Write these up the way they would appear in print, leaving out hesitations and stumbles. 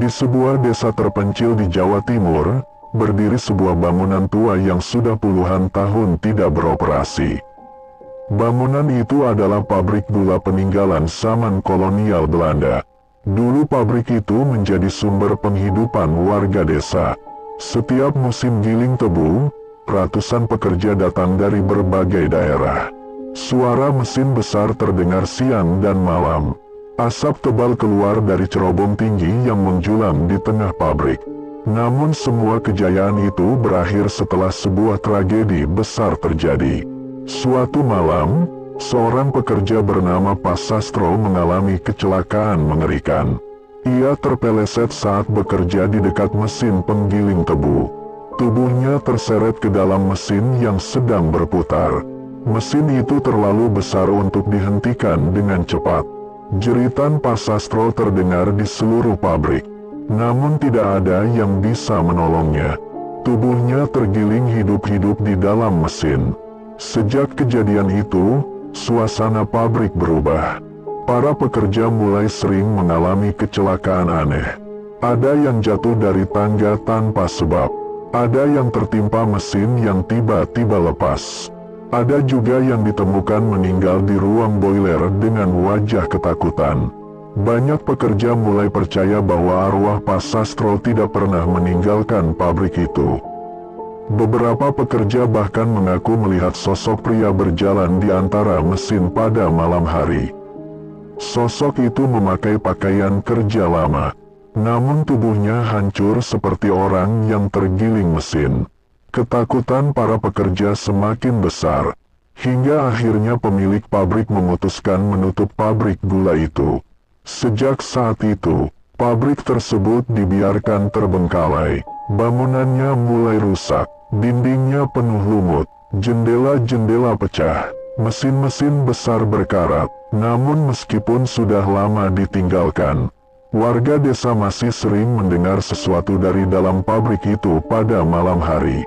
Di sebuah desa terpencil di Jawa Timur, berdiri sebuah bangunan tua yang sudah puluhan tahun tidak beroperasi. Bangunan itu adalah pabrik gula peninggalan zaman kolonial Belanda. Dulu pabrik itu menjadi sumber penghidupan warga desa. Setiap musim giling tebu, ratusan pekerja datang dari berbagai daerah. Suara mesin besar terdengar siang dan malam. Asap tebal keluar dari cerobong tinggi yang menjulang di tengah pabrik. Namun semua kejayaan itu berakhir setelah sebuah tragedi besar terjadi. Suatu malam, seorang pekerja bernama Pak Sastro mengalami kecelakaan mengerikan. Ia terpeleset saat bekerja di dekat mesin penggiling tebu. Tubuhnya terseret ke dalam mesin yang sedang berputar. Mesin itu terlalu besar untuk dihentikan dengan cepat. Jeritan Pak Sastro terdengar di seluruh pabrik, namun tidak ada yang bisa menolongnya. Tubuhnya tergiling hidup-hidup di dalam mesin. Sejak kejadian itu, suasana pabrik berubah. Para pekerja mulai sering mengalami kecelakaan aneh. Ada yang jatuh dari tangga tanpa sebab. Ada yang tertimpa mesin yang tiba-tiba lepas. Ada juga yang ditemukan meninggal di ruang boiler dengan wajah ketakutan. Banyak pekerja mulai percaya bahwa arwah Pak Sastro tidak pernah meninggalkan pabrik itu. Beberapa pekerja bahkan mengaku melihat sosok pria berjalan di antara mesin pada malam hari. Sosok itu memakai pakaian kerja lama, namun tubuhnya hancur seperti orang yang tergiling mesin. Ketakutan para pekerja semakin besar, hingga akhirnya pemilik pabrik memutuskan menutup pabrik gula itu. Sejak saat itu, pabrik tersebut dibiarkan terbengkalai. Bangunannya mulai rusak, dindingnya penuh lumut, jendela-jendela pecah, mesin-mesin besar berkarat. Namun meskipun sudah lama ditinggalkan, warga desa masih sering mendengar sesuatu dari dalam pabrik itu pada malam hari.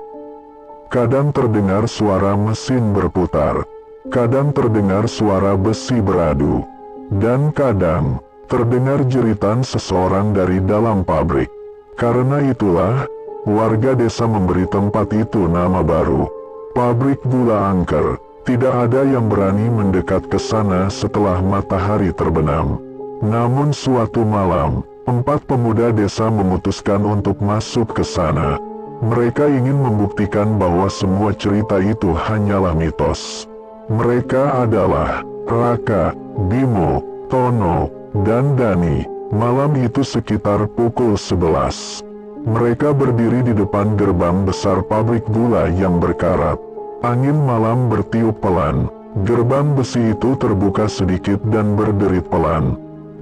Kadang terdengar suara mesin berputar, kadang terdengar suara besi beradu, dan kadang terdengar jeritan seseorang dari dalam pabrik. Karena itulah, warga desa memberi tempat itu nama baru, Pabrik Gula Angker. Tidak ada yang berani mendekat ke sana setelah matahari terbenam. Namun suatu malam, 4 pemuda desa memutuskan untuk masuk ke sana. Mereka ingin membuktikan bahwa semua cerita itu hanyalah mitos. Mereka adalah Raka, Bimo, Tono, dan Dani. Malam itu sekitar pukul 11. Mereka berdiri di depan gerbang besar pabrik gula yang berkarat. Angin malam bertiup pelan. Gerbang besi itu terbuka sedikit dan berderit pelan.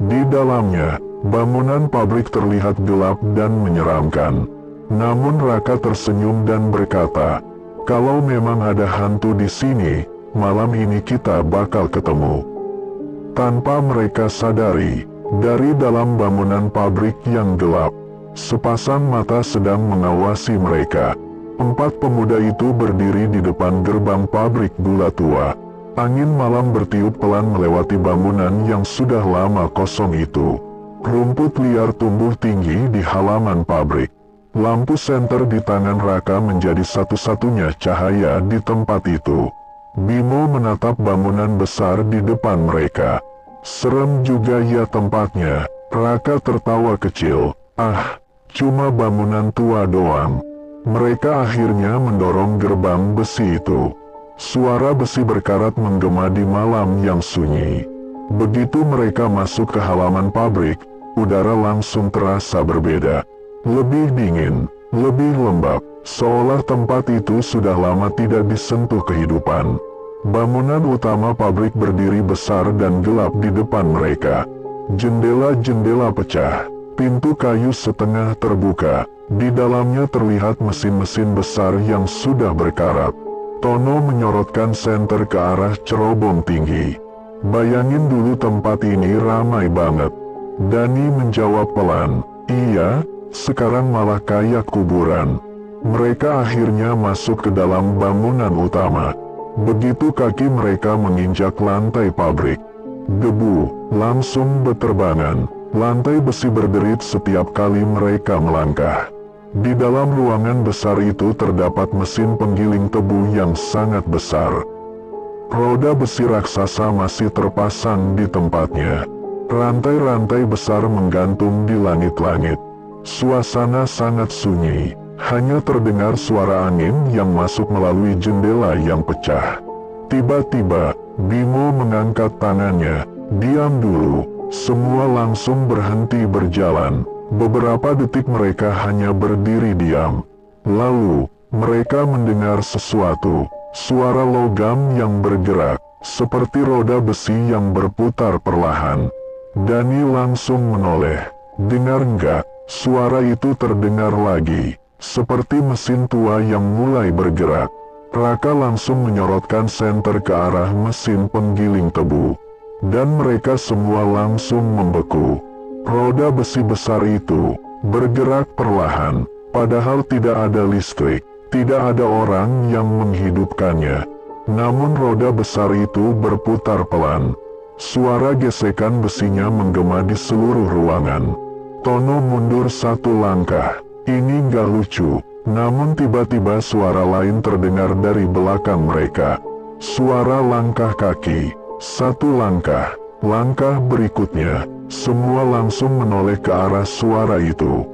Di dalamnya, bangunan pabrik terlihat gelap dan menyeramkan. Namun Raka tersenyum dan berkata, "Kalau memang ada hantu di sini, malam ini kita bakal ketemu." Tanpa mereka sadari, dari dalam bangunan pabrik yang gelap, sepasang mata sedang mengawasi mereka. 4 pemuda itu berdiri di depan gerbang pabrik gula tua. Angin malam bertiup pelan melewati bangunan yang sudah lama kosong itu. Rumput liar tumbuh tinggi di halaman pabrik. Lampu senter di tangan Raka menjadi satu-satunya cahaya di tempat itu. Bimo menatap bangunan besar di depan mereka. Serem juga ya tempatnya. Raka tertawa kecil. Ah, cuma bangunan tua doang. Mereka akhirnya mendorong gerbang besi itu. Suara besi berkarat menggema di malam yang sunyi. Begitu mereka masuk ke halaman pabrik, udara langsung terasa berbeda. Lebih dingin, lebih lembab, seolah tempat itu sudah lama tidak disentuh kehidupan. Bangunan utama pabrik berdiri besar dan gelap di depan mereka. Jendela-jendela pecah, pintu kayu setengah terbuka. Di dalamnya terlihat mesin-mesin besar yang sudah berkarat. Tono menyorotkan senter ke arah cerobong tinggi. "Bayangin dulu tempat ini ramai banget." Dani menjawab pelan, "Iya, sekarang malah kayak kuburan." Mereka akhirnya masuk ke dalam bangunan utama. Begitu kaki mereka menginjak lantai pabrik, debu langsung berterbangan. Lantai besi berderit setiap kali mereka melangkah. Di dalam ruangan besar itu terdapat mesin penggiling tebu yang sangat besar. Roda besi raksasa masih terpasang di tempatnya. Rantai-rantai besar menggantung di langit-langit. Suasana sangat sunyi, hanya terdengar suara angin yang masuk melalui jendela yang pecah. Tiba-tiba, Bimo mengangkat tangannya. "Diam dulu." Semua langsung berhenti berjalan. Beberapa detik mereka hanya berdiri diam. Lalu, mereka mendengar sesuatu. Suara logam yang bergerak, seperti roda besi yang berputar perlahan. Dani langsung menoleh. "Dengar enggak?" Suara itu terdengar lagi, seperti mesin tua yang mulai bergerak. Raka langsung menyorotkan senter ke arah mesin penggiling tebu. Dan mereka semua langsung membeku. Roda besi besar itu bergerak perlahan, padahal tidak ada listrik, tidak ada orang yang menghidupkannya. Namun roda besar itu berputar pelan. Suara gesekan besinya menggema di seluruh ruangan. Tono mundur satu langkah. Ini nggak lucu. Namun tiba-tiba suara lain terdengar dari belakang mereka. Suara langkah kaki. Satu langkah. Langkah berikutnya, semua langsung menoleh ke arah suara itu.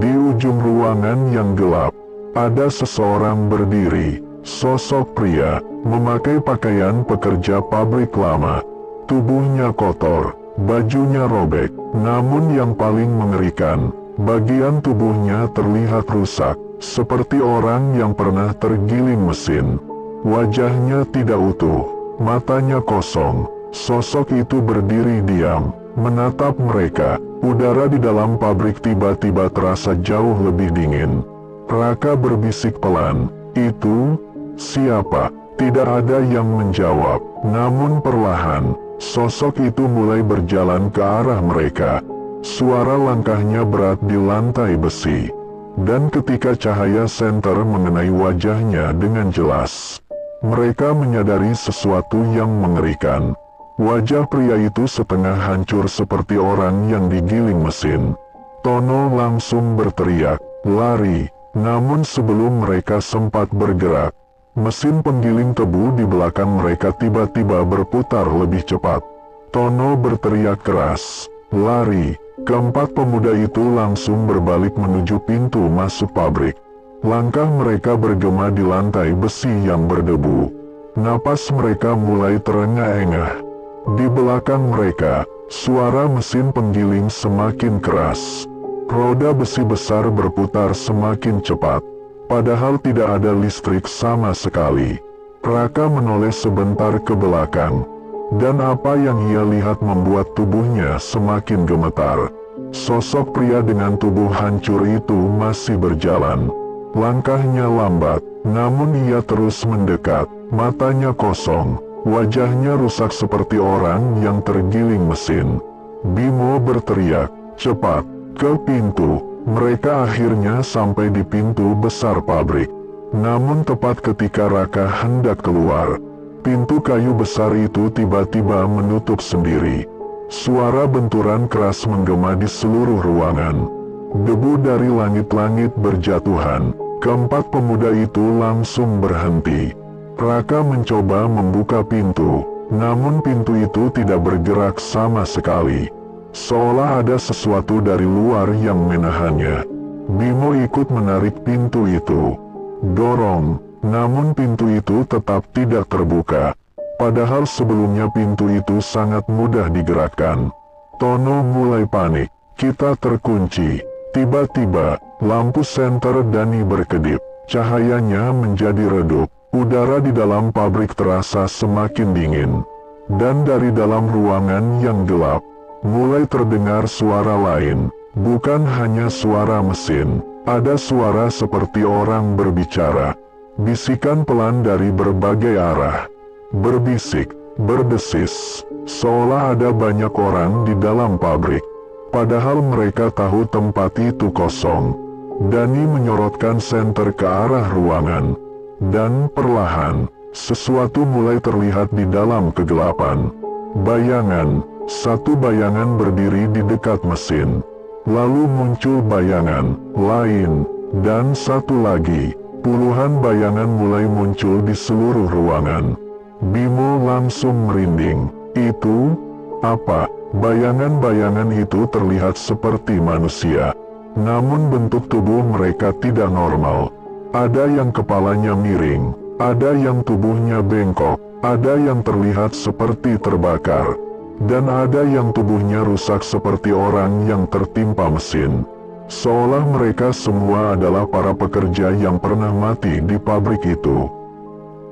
Di ujung ruangan yang gelap, ada seseorang berdiri. Sosok pria, memakai pakaian pekerja pabrik lama. Tubuhnya kotor, bajunya robek. Namun yang paling mengerikan, bagian tubuhnya terlihat rusak, seperti orang yang pernah tergiling mesin. Wajahnya tidak utuh, matanya kosong. Sosok itu berdiri diam, menatap mereka. Udara di dalam pabrik tiba-tiba terasa jauh lebih dingin. Raka berbisik pelan, "Itu siapa?" Tidak ada yang menjawab. Namun perlahan, sosok itu mulai berjalan ke arah mereka. Suara langkahnya berat di lantai besi. Dan ketika cahaya senter mengenai wajahnya dengan jelas, mereka menyadari sesuatu yang mengerikan. Wajah pria itu setengah hancur seperti orang yang digiling mesin. Tono langsung berteriak, "Lari!" Namun sebelum mereka sempat bergerak, mesin penggiling tebu di belakang mereka tiba-tiba berputar lebih cepat. Tono berteriak keras, "Lari!" Keempat pemuda itu langsung berbalik menuju pintu masuk pabrik. Langkah mereka bergema di lantai besi yang berdebu. Napas mereka mulai terengah-engah. Di belakang mereka, suara mesin penggiling semakin keras. Roda besi besar berputar semakin cepat, padahal tidak ada listrik sama sekali. Raka menoleh sebentar ke belakang, dan apa yang ia lihat membuat tubuhnya semakin gemetar. Sosok pria dengan tubuh hancur itu masih berjalan. Langkahnya lambat, namun ia terus mendekat, matanya kosong. Wajahnya rusak seperti orang yang tergiling mesin. Bimo berteriak, "Cepat, ke pintu!" Mereka akhirnya sampai di pintu besar pabrik. Namun tepat ketika Raka hendak keluar, pintu kayu besar itu tiba-tiba menutup sendiri. Suara benturan keras menggema di seluruh ruangan. Debu dari langit-langit berjatuhan. Keempat pemuda itu langsung berhenti. Raka mencoba membuka pintu, namun pintu itu tidak bergerak sama sekali. Seolah ada sesuatu dari luar yang menahannya. Bimo ikut menarik pintu itu. Dorong, namun pintu itu tetap tidak terbuka. Padahal sebelumnya pintu itu sangat mudah digerakkan. Tono mulai panik. "Kita terkunci." Tiba-tiba, lampu senter Dani berkedip. Cahayanya menjadi redup. Udara di dalam pabrik terasa semakin dingin. Dan dari dalam ruangan yang gelap, mulai terdengar suara lain. Bukan hanya suara mesin, ada suara seperti orang berbicara. Bisikan pelan dari berbagai arah. Berbisik, berdesis, seolah ada banyak orang di dalam pabrik. Padahal mereka tahu tempat itu kosong. Dani menyorotkan senter ke arah ruangan. Dan perlahan, sesuatu mulai terlihat di dalam kegelapan. Bayangan, Satu bayangan berdiri di dekat mesin. Lalu muncul bayangan lain, dan satu lagi. Puluhan bayangan mulai muncul di seluruh ruangan. Bimo langsung merinding. Itu apa? Bayangan-bayangan itu terlihat seperti manusia. Namun bentuk tubuh mereka tidak normal. Ada yang kepalanya miring, ada yang tubuhnya bengkok, ada yang terlihat seperti terbakar, dan ada yang tubuhnya rusak seperti orang yang tertimpa mesin. Seolah mereka semua adalah para pekerja yang pernah mati di pabrik itu.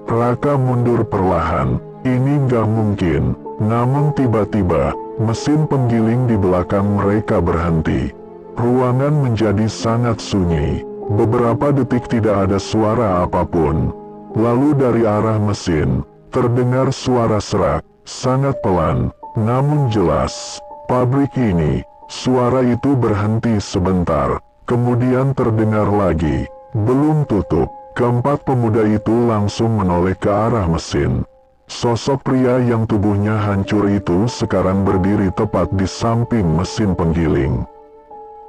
Raka mundur perlahan. Ini nggak mungkin. Namun tiba-tiba, mesin penggiling di belakang mereka berhenti. Ruangan menjadi sangat sunyi. Beberapa detik tidak ada suara apapun. Lalu dari arah mesin, terdengar suara serak, sangat pelan, namun jelas. Pabrik ini, suara itu berhenti sebentar, kemudian terdengar lagi. Belum tutup, keempat pemuda itu langsung menoleh ke arah mesin. Sosok pria yang tubuhnya hancur itu sekarang berdiri tepat di samping mesin penggiling.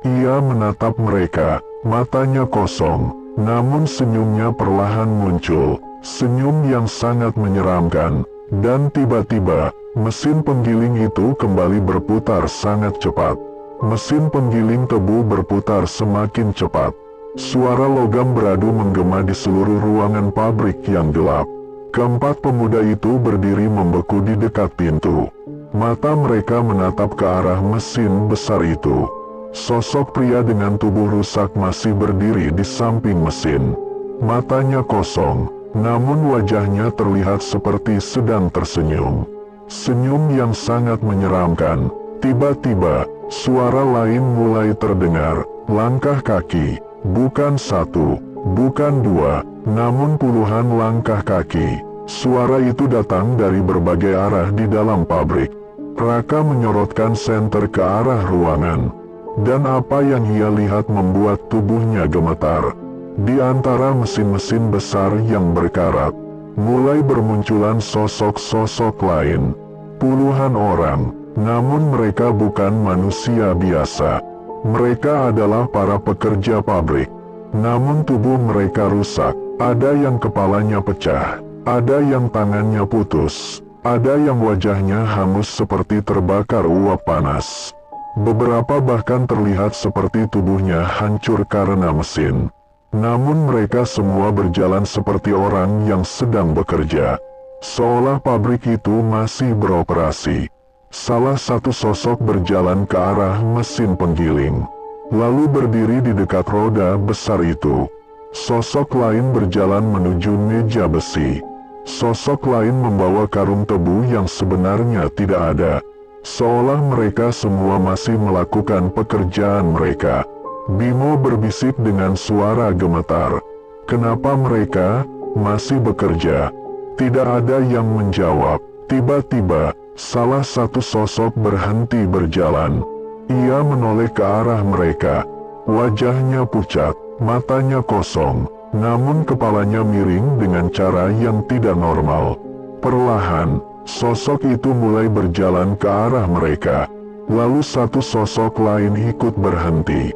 Ia menatap mereka, matanya kosong, namun senyumnya perlahan muncul, senyum yang sangat menyeramkan, dan tiba-tiba, mesin penggiling itu kembali berputar sangat cepat. Mesin penggiling tebu berputar semakin cepat. Suara logam beradu menggema di seluruh ruangan pabrik yang gelap. Keempat pemuda itu berdiri membeku di dekat pintu. Mata mereka menatap ke arah mesin besar itu. Sosok pria dengan tubuh rusak masih berdiri di samping mesin. Matanya kosong, namun wajahnya terlihat seperti sedang tersenyum. Senyum yang sangat menyeramkan. Tiba-tiba, suara lain mulai terdengar. Langkah kaki, bukan satu, bukan dua, namun puluhan langkah kaki. Suara itu datang dari berbagai arah di dalam pabrik. Raka menyorotkan senter ke arah ruangan. Dan apa yang ia lihat membuat tubuhnya gemetar. Di antara mesin-mesin besar yang berkarat, mulai bermunculan sosok-sosok lain. Puluhan orang, namun mereka bukan manusia biasa. Mereka adalah para pekerja pabrik. Namun tubuh mereka rusak. Ada yang kepalanya pecah, ada yang tangannya putus, ada yang wajahnya hangus seperti terbakar uap panas. Beberapa bahkan terlihat seperti tubuhnya hancur karena mesin. Namun mereka semua berjalan seperti orang yang sedang bekerja. Seolah pabrik itu masih beroperasi. Salah satu sosok berjalan ke arah mesin penggiling, lalu berdiri di dekat roda besar itu. Sosok lain berjalan menuju meja besi. Sosok lain membawa karung tebu yang sebenarnya tidak ada. Seolah mereka semua masih melakukan pekerjaan mereka. Bimo berbisik dengan suara gemetar. Kenapa mereka masih bekerja? Tidak ada yang menjawab. Tiba-tiba, salah satu sosok berhenti berjalan. Ia menoleh ke arah mereka. Wajahnya pucat, matanya kosong, namun kepalanya miring dengan cara yang tidak normal. Perlahan, sosok itu mulai berjalan ke arah mereka. Lalu satu sosok lain ikut berhenti.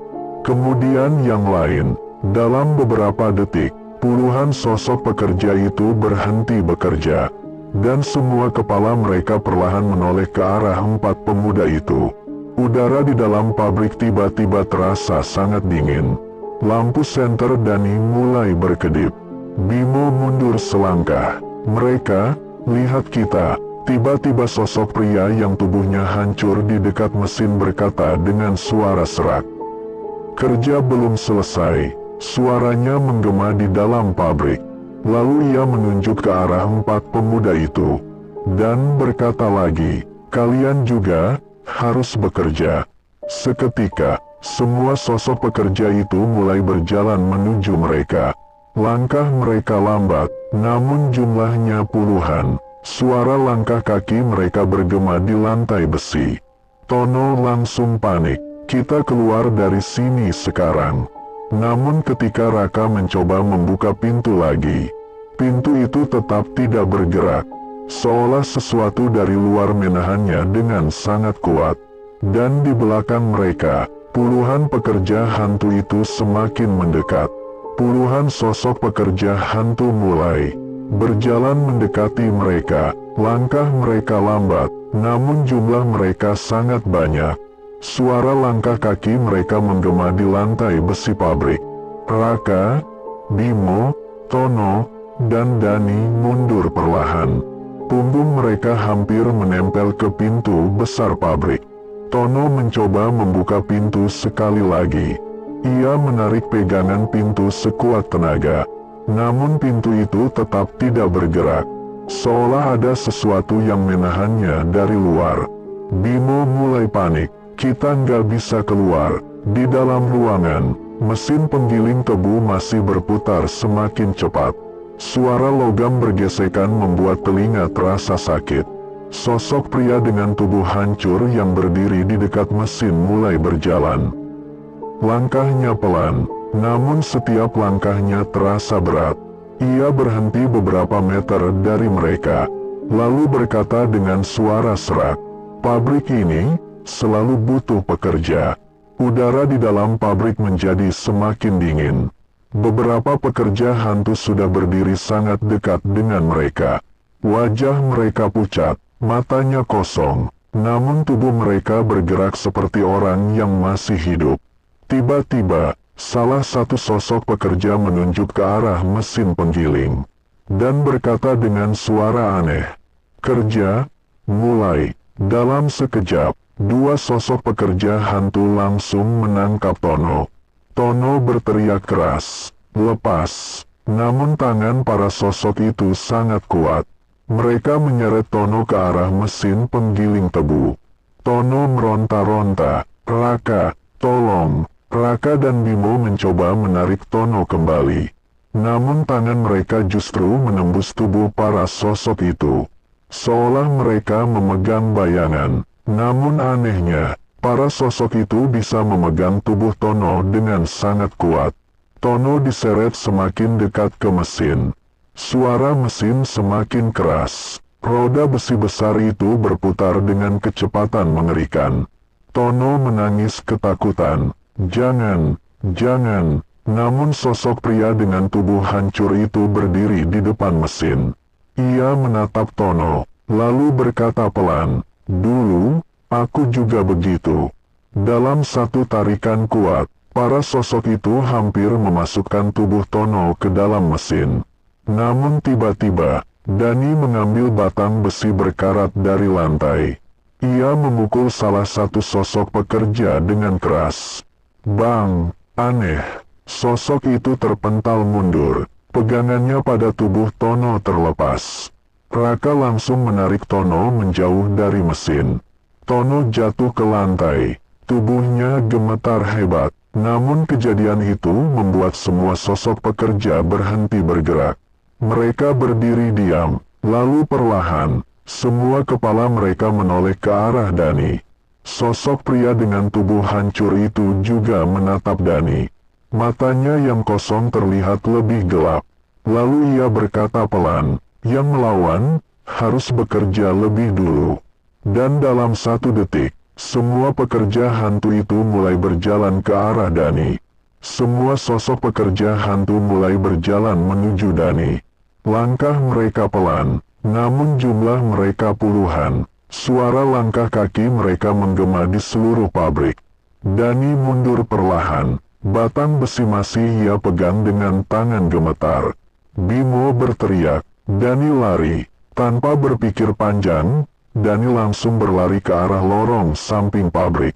Kemudian yang lain. Dalam beberapa detik, puluhan sosok pekerja itu berhenti bekerja. Dan semua kepala mereka perlahan menoleh ke arah empat pemuda itu. Udara di dalam pabrik tiba-tiba terasa sangat dingin. Lampu senter Dani mulai berkedip. Bimo mundur selangkah. Mereka, lihat kita. Tiba-tiba sosok pria yang tubuhnya hancur di dekat mesin berkata dengan suara serak. Kerja belum selesai. Suaranya menggema di dalam pabrik. Lalu ia menunjuk ke arah empat pemuda itu. Dan berkata lagi, kalian juga harus bekerja. Seketika, semua sosok pekerja itu mulai berjalan menuju mereka. Langkah mereka lambat, namun jumlahnya puluhan. Suara langkah kaki mereka bergema di lantai besi. Tono langsung panik. Kita keluar dari sini sekarang. Namun ketika Raka mencoba membuka pintu lagi, pintu itu tetap tidak bergerak. seolah sesuatu dari luar menahannya dengan sangat kuat. Dan di belakang mereka, puluhan pekerja hantu itu semakin mendekat. Puluhan sosok pekerja hantu mulai berjalan mendekati mereka. Langkah mereka lambat, namun jumlah mereka sangat banyak. Suara langkah kaki mereka menggema di lantai besi pabrik. Raka, Bimo, Tono, dan Dani mundur perlahan. Punggung mereka hampir menempel ke pintu besar pabrik. Tono mencoba membuka pintu sekali lagi. Ia menarik pegangan pintu sekuat tenaga. Namun pintu itu tetap tidak bergerak. Seolah ada sesuatu yang menahannya dari luar. Bimo mulai panik. Kita nggak bisa keluar. Di dalam ruangan, mesin penggiling tebu masih berputar semakin cepat. Suara logam bergesekan membuat telinga terasa sakit. Sosok pria dengan tubuh hancur yang berdiri di dekat mesin mulai berjalan. Langkahnya pelan, namun setiap langkahnya terasa berat. Ia berhenti beberapa meter dari mereka, lalu berkata dengan suara serak, "Pabrik ini selalu butuh pekerja." Udara di dalam pabrik menjadi semakin dingin. Beberapa pekerja hantu sudah berdiri sangat dekat dengan mereka. Wajah mereka pucat. Matanya kosong, namun tubuh mereka bergerak seperti orang yang masih hidup. Tiba-tiba, salah satu sosok pekerja menunjuk ke arah mesin penggiling, dan berkata dengan suara aneh, "Kerja, mulai." Dalam sekejap, dua sosok pekerja hantu langsung menangkap Tono. Tono berteriak keras, "Lepas!" Namun tangan para sosok itu sangat kuat. Mereka menyeret Tono ke arah mesin penggiling tebu. Tono meronta-ronta, "Raka, tolong!" Raka dan Bimo mencoba menarik Tono kembali. Namun tangan mereka justru menembus tubuh para sosok itu. Seolah mereka memegang bayangan. Namun anehnya, para sosok itu bisa memegang tubuh Tono dengan sangat kuat. Tono diseret semakin dekat ke mesin. Suara mesin semakin keras. Roda besi besar itu berputar dengan kecepatan mengerikan. Tono menangis ketakutan. "Jangan, jangan!" Namun sosok pria dengan tubuh hancur itu berdiri di depan mesin. Ia menatap Tono, lalu berkata pelan, "Dulu, aku juga begitu." Dalam satu tarikan kuat, para sosok itu hampir memasukkan tubuh Tono ke dalam mesin. Namun tiba-tiba, Dani mengambil batang besi berkarat dari lantai. Ia memukul salah satu sosok pekerja dengan keras. Bang! Aneh! Sosok itu terpental mundur. Pegangannya pada tubuh Tono terlepas. Raka langsung menarik Tono menjauh dari mesin. Tono jatuh ke lantai. Tubuhnya gemetar hebat. Namun kejadian itu membuat semua sosok pekerja berhenti bergerak. Mereka berdiri diam, lalu perlahan, semua kepala mereka menoleh ke arah Dani. Sosok pria dengan tubuh hancur itu juga menatap Dani. Matanya yang kosong terlihat lebih gelap. Lalu ia berkata pelan, "Yang melawan, harus bekerja lebih dulu." Dan dalam 1 detik, semua pekerja hantu itu mulai berjalan ke arah Dani. Semua sosok pekerja hantu mulai berjalan menuju Dani. Langkah mereka pelan, namun jumlah mereka puluhan. Suara langkah kaki mereka menggema di seluruh pabrik. Dani mundur perlahan. Batang besi masih ia pegang dengan tangan gemetar. Bimo berteriak. Dani lari. Tanpa berpikir panjang, Dani langsung berlari ke arah lorong samping pabrik.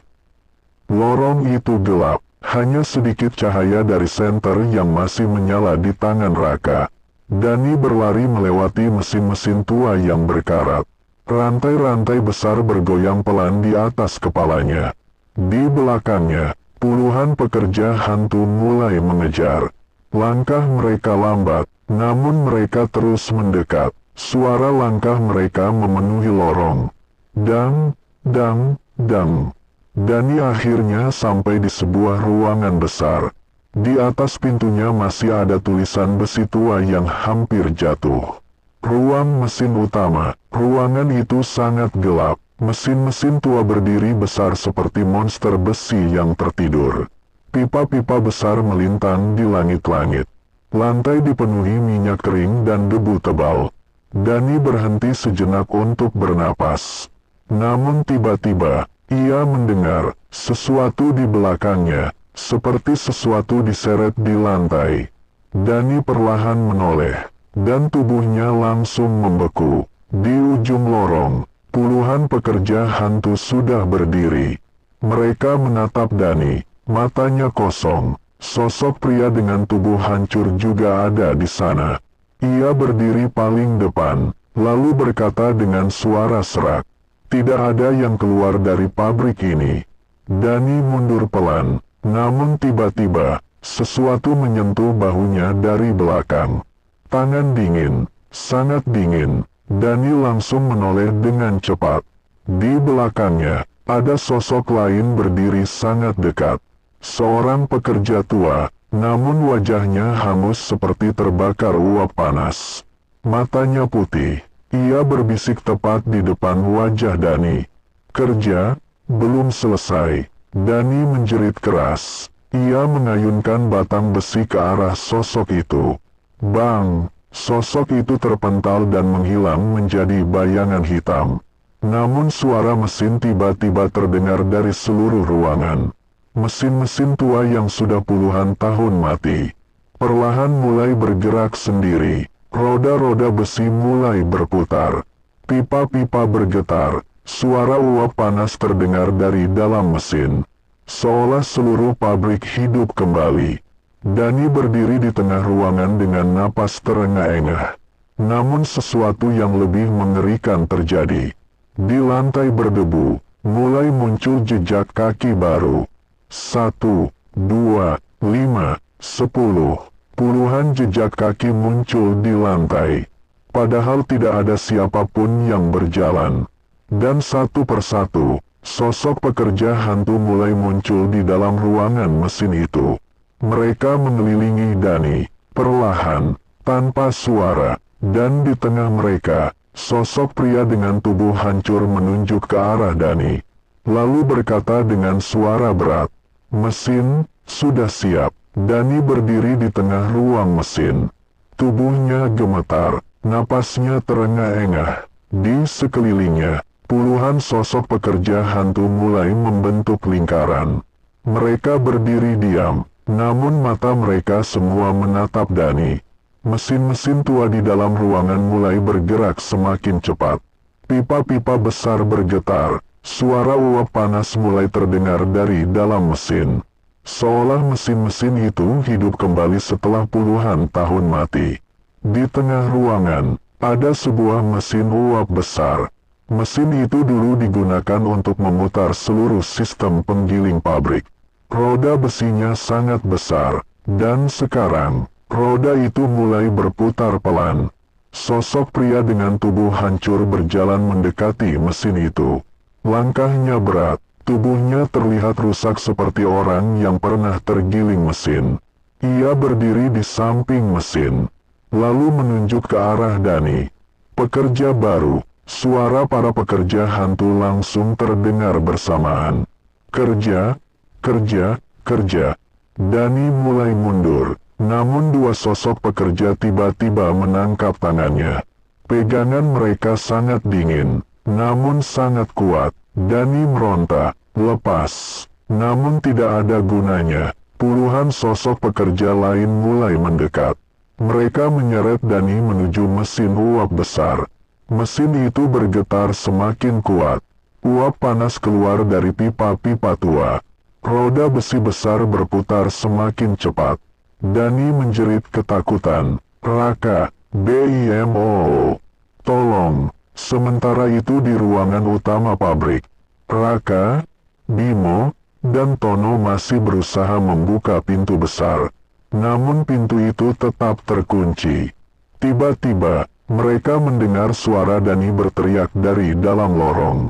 Lorong itu gelap. Hanya sedikit cahaya dari senter yang masih menyala di tangan Raka. Dani berlari melewati mesin-mesin tua yang berkarat. Rantai-rantai besar bergoyang pelan di atas kepalanya. Di belakangnya, puluhan pekerja hantu mulai mengejar. Langkah mereka lambat, namun mereka terus mendekat. Suara langkah mereka memenuhi lorong. Dang, dang, dang. Dani akhirnya sampai di sebuah ruangan besar. Di atas pintunya masih ada tulisan besi tua yang hampir jatuh. Ruang mesin utama. Ruangan itu sangat gelap. Mesin-mesin tua berdiri besar seperti monster besi yang tertidur. Pipa-pipa besar melintang di langit-langit. Lantai dipenuhi minyak kering dan debu tebal. Dani berhenti sejenak untuk bernapas. Namun tiba-tiba, ia mendengar sesuatu di belakangnya, seperti sesuatu diseret di lantai. Dani perlahan menoleh, dan tubuhnya langsung membeku. Di ujung lorong, puluhan pekerja hantu sudah berdiri. Mereka menatap Dani, matanya kosong. Sosok pria dengan tubuh hancur juga ada di sana. Ia berdiri paling depan, lalu berkata dengan suara serak, "Tidak ada yang keluar dari pabrik ini." Dani mundur pelan, namun tiba-tiba, sesuatu menyentuh bahunya dari belakang. Tangan dingin, sangat dingin. Dani langsung menoleh dengan cepat. Di belakangnya, ada sosok lain berdiri sangat dekat. Seorang pekerja tua, namun wajahnya hangus seperti terbakar uap panas. Matanya putih. Ia berbisik tepat di depan wajah Dani. "Kerja belum selesai." Dani menjerit keras. Ia mengayunkan batang besi ke arah sosok itu. Bang! Sosok itu terpental dan menghilang menjadi bayangan hitam. Namun suara mesin tiba-tiba terdengar dari seluruh ruangan. Mesin-mesin tua yang sudah puluhan tahun mati, perlahan mulai bergerak sendiri. Roda-roda besi mulai berputar. Pipa-pipa bergetar. Suara uap panas terdengar dari dalam mesin. Seolah seluruh pabrik hidup kembali. Dani berdiri di tengah ruangan dengan napas terengah-engah. Namun sesuatu yang lebih mengerikan terjadi. Di lantai berdebu, mulai muncul jejak kaki baru. 1, 2, 5, 10. Puluhan jejak kaki muncul di lantai. Padahal tidak ada siapapun yang berjalan. Dan satu persatu, sosok pekerja hantu mulai muncul di dalam ruangan mesin itu. Mereka mengelilingi Dani, perlahan, tanpa suara, dan di tengah mereka, sosok pria dengan tubuh hancur menunjuk ke arah Dani. Lalu berkata dengan suara berat, "Mesin, sudah siap." Dani berdiri di tengah ruang mesin. Tubuhnya gemetar, napasnya terengah-engah. Di sekelilingnya, puluhan sosok pekerja hantu mulai membentuk lingkaran. Mereka berdiri diam, namun mata mereka semua menatap Dani. Mesin-mesin tua di dalam ruangan mulai bergerak semakin cepat. Pipa-pipa besar bergetar. Suara uap panas mulai terdengar dari dalam mesin. Seolah mesin-mesin itu hidup kembali setelah puluhan tahun mati. Di tengah ruangan, ada sebuah mesin uap besar. Mesin itu dulu digunakan untuk memutar seluruh sistem penggiling pabrik. Roda besinya sangat besar, dan sekarang, roda itu mulai berputar pelan. Sosok pria dengan tubuh hancur berjalan mendekati mesin itu. Langkahnya berat. Tubuhnya terlihat rusak seperti orang yang pernah tergiling mesin. Ia berdiri di samping mesin, lalu menunjuk ke arah Dani. "Pekerja baru." Suara para pekerja hantu langsung terdengar bersamaan. "Kerja, kerja, kerja." Dani mulai mundur, namun dua sosok pekerja tiba-tiba menangkap tangannya. Pegangan mereka sangat dingin, namun sangat kuat. Dani meronta, "Lepas." Namun tidak ada gunanya. Puluhan sosok pekerja lain mulai mendekat. Mereka menyeret Dani menuju mesin uap besar. Mesin itu bergetar semakin kuat. Uap panas keluar dari pipa-pipa tua. Roda besi besar berputar semakin cepat. Dani menjerit ketakutan. "Raka, Bimo, tolong." Sementara itu di ruangan utama pabrik, Raka, Bimo, dan Tono masih berusaha membuka pintu besar. Namun pintu itu tetap terkunci. Tiba-tiba, mereka mendengar suara Dani berteriak dari dalam lorong.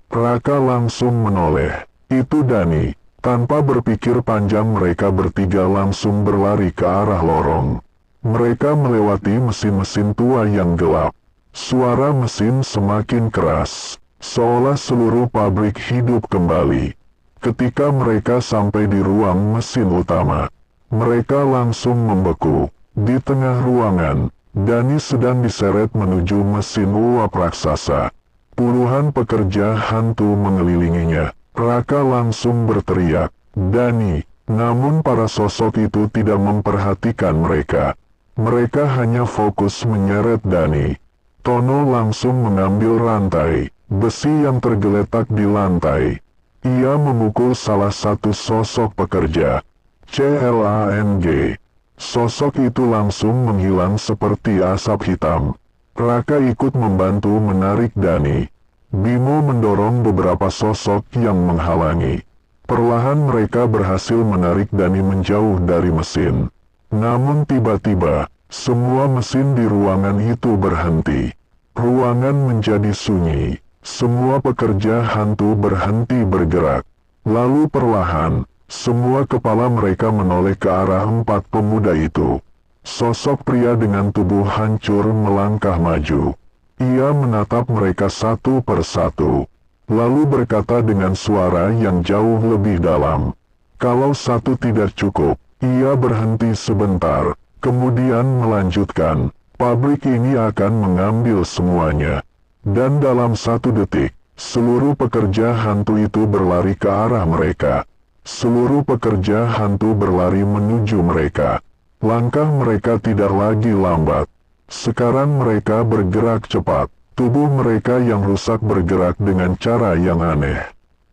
Raka langsung menoleh. Itu Dani. Tanpa berpikir panjang mereka bertiga langsung berlari ke arah lorong. Mereka melewati mesin-mesin tua yang gelap. Suara mesin semakin keras, seolah seluruh pabrik hidup kembali. Ketika mereka sampai di ruang mesin utama, mereka langsung membeku. Di tengah ruangan, Dani sedang diseret menuju mesin uap raksasa. Puluhan pekerja hantu mengelilinginya. Raka langsung berteriak, "Dani!" Namun para sosok itu tidak memperhatikan mereka. Mereka hanya fokus menyeret Dani. Tono langsung mengambil rantai besi yang tergeletak di lantai. Ia memukul salah satu sosok pekerja. CLANG. Sosok itu langsung menghilang seperti asap hitam. Raka ikut membantu menarik Dani. Bimo mendorong beberapa sosok yang menghalangi. Perlahan mereka berhasil menarik Dani menjauh dari mesin. Namun tiba-tiba, semua mesin di ruangan itu berhenti. Ruangan menjadi sunyi. Semua pekerja hantu berhenti bergerak. Lalu perlahan, semua kepala mereka menoleh ke arah 4 pemuda itu. Sosok pria dengan tubuh hancur melangkah maju. Ia menatap mereka satu persatu, lalu berkata dengan suara yang jauh lebih dalam. Kalau satu tidak cukup, ia berhenti sebentar, kemudian melanjutkan, "Pabrik ini akan mengambil semuanya." Dan dalam 1 detik, seluruh pekerja hantu itu berlari ke arah mereka. Seluruh pekerja hantu berlari menuju mereka. Langkah mereka tidak lagi lambat. Sekarang mereka bergerak cepat. Tubuh mereka yang rusak bergerak dengan cara yang aneh.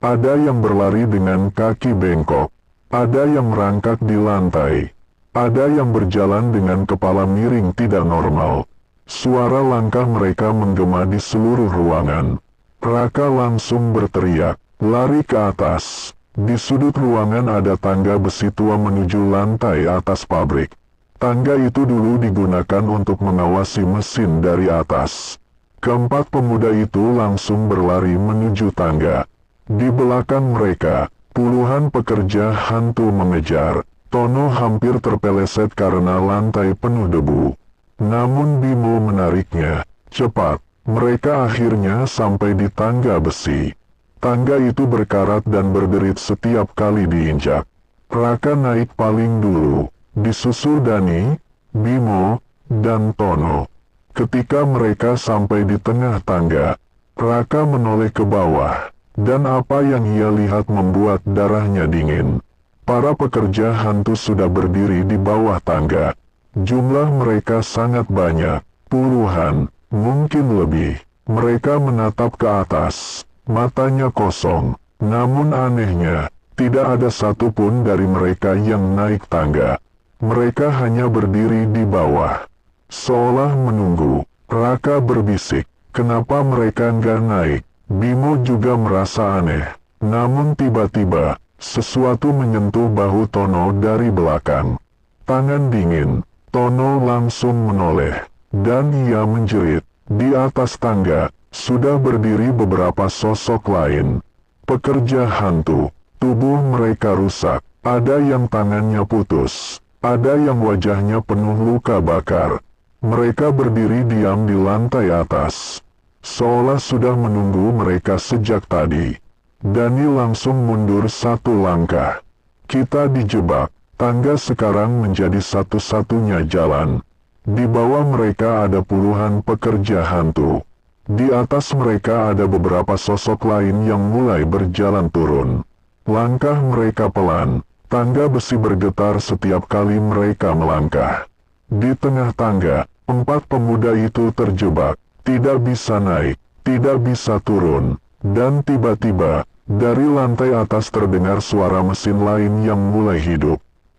Ada yang berlari dengan kaki bengkok. Ada yang merangkak di lantai. Ada yang berjalan dengan kepala miring tidak normal. Suara langkah mereka menggema di seluruh ruangan. Raka langsung berteriak, "Lari ke atas!" Di sudut ruangan ada tangga besi tua menuju lantai atas pabrik. Tangga itu dulu digunakan untuk mengawasi mesin dari atas. Keempat pemuda itu langsung berlari menuju tangga. Di belakang mereka, puluhan pekerja hantu mengejar. Tono hampir terpeleset karena lantai penuh debu. Namun Bimo menariknya. Cepat, mereka akhirnya sampai di tangga besi. Tangga itu berkarat dan berderit setiap kali diinjak. Raka naik paling dulu, disusul Dani, Bimo, dan Tono. Ketika mereka sampai di tengah tangga, Raka menoleh ke bawah, dan apa yang ia lihat membuat darahnya dingin. Para pekerja hantu sudah berdiri di bawah tangga. Jumlah mereka sangat banyak, puluhan, mungkin lebih. Mereka menatap ke atas, matanya kosong. Namun anehnya, tidak ada satupun dari mereka yang naik tangga. Mereka hanya berdiri di bawah, seolah menunggu. Raka berbisik, "Kenapa mereka nggak naik?" Bimo juga merasa aneh. Namun tiba-tiba, sesuatu menyentuh bahu Tono dari belakang. Tangan dingin. Tono langsung menoleh, dan ia menjerit. Di atas tangga, sudah berdiri beberapa sosok lain. Pekerja hantu, tubuh mereka rusak. Ada yang tangannya putus, ada yang wajahnya penuh luka bakar. Mereka berdiri diam di lantai atas, seolah sudah menunggu mereka sejak tadi. Dani langsung mundur 1 langkah. "Kita dijebak." Tangga sekarang menjadi satu-satunya jalan. Di bawah mereka ada puluhan pekerja hantu. Di atas mereka ada beberapa sosok lain yang mulai berjalan turun. Langkah mereka pelan. Tangga besi bergetar setiap kali mereka melangkah. Di tengah tangga, 4 pemuda itu terjebak. Tidak bisa naik, tidak bisa turun. Dan tiba-tiba, dari lantai atas terdengar suara mesin lain yang mulai hidup.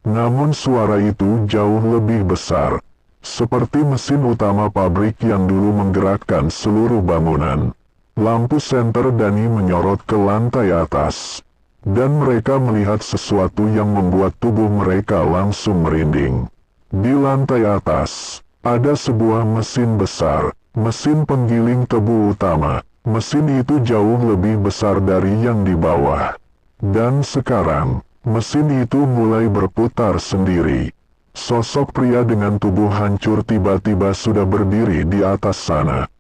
Namun suara itu jauh lebih besar, seperti mesin utama pabrik yang dulu menggerakkan seluruh bangunan. Lampu senter Dani menyorot ke lantai atas, dan mereka melihat sesuatu yang membuat tubuh mereka langsung merinding. Di lantai atas, ada sebuah mesin besar, mesin penggiling tebu utama. Mesin itu jauh lebih besar dari yang di bawah. Dan sekarang, mesin itu mulai berputar sendiri. Sosok pria dengan tubuh hancur tiba-tiba sudah berdiri di atas sana.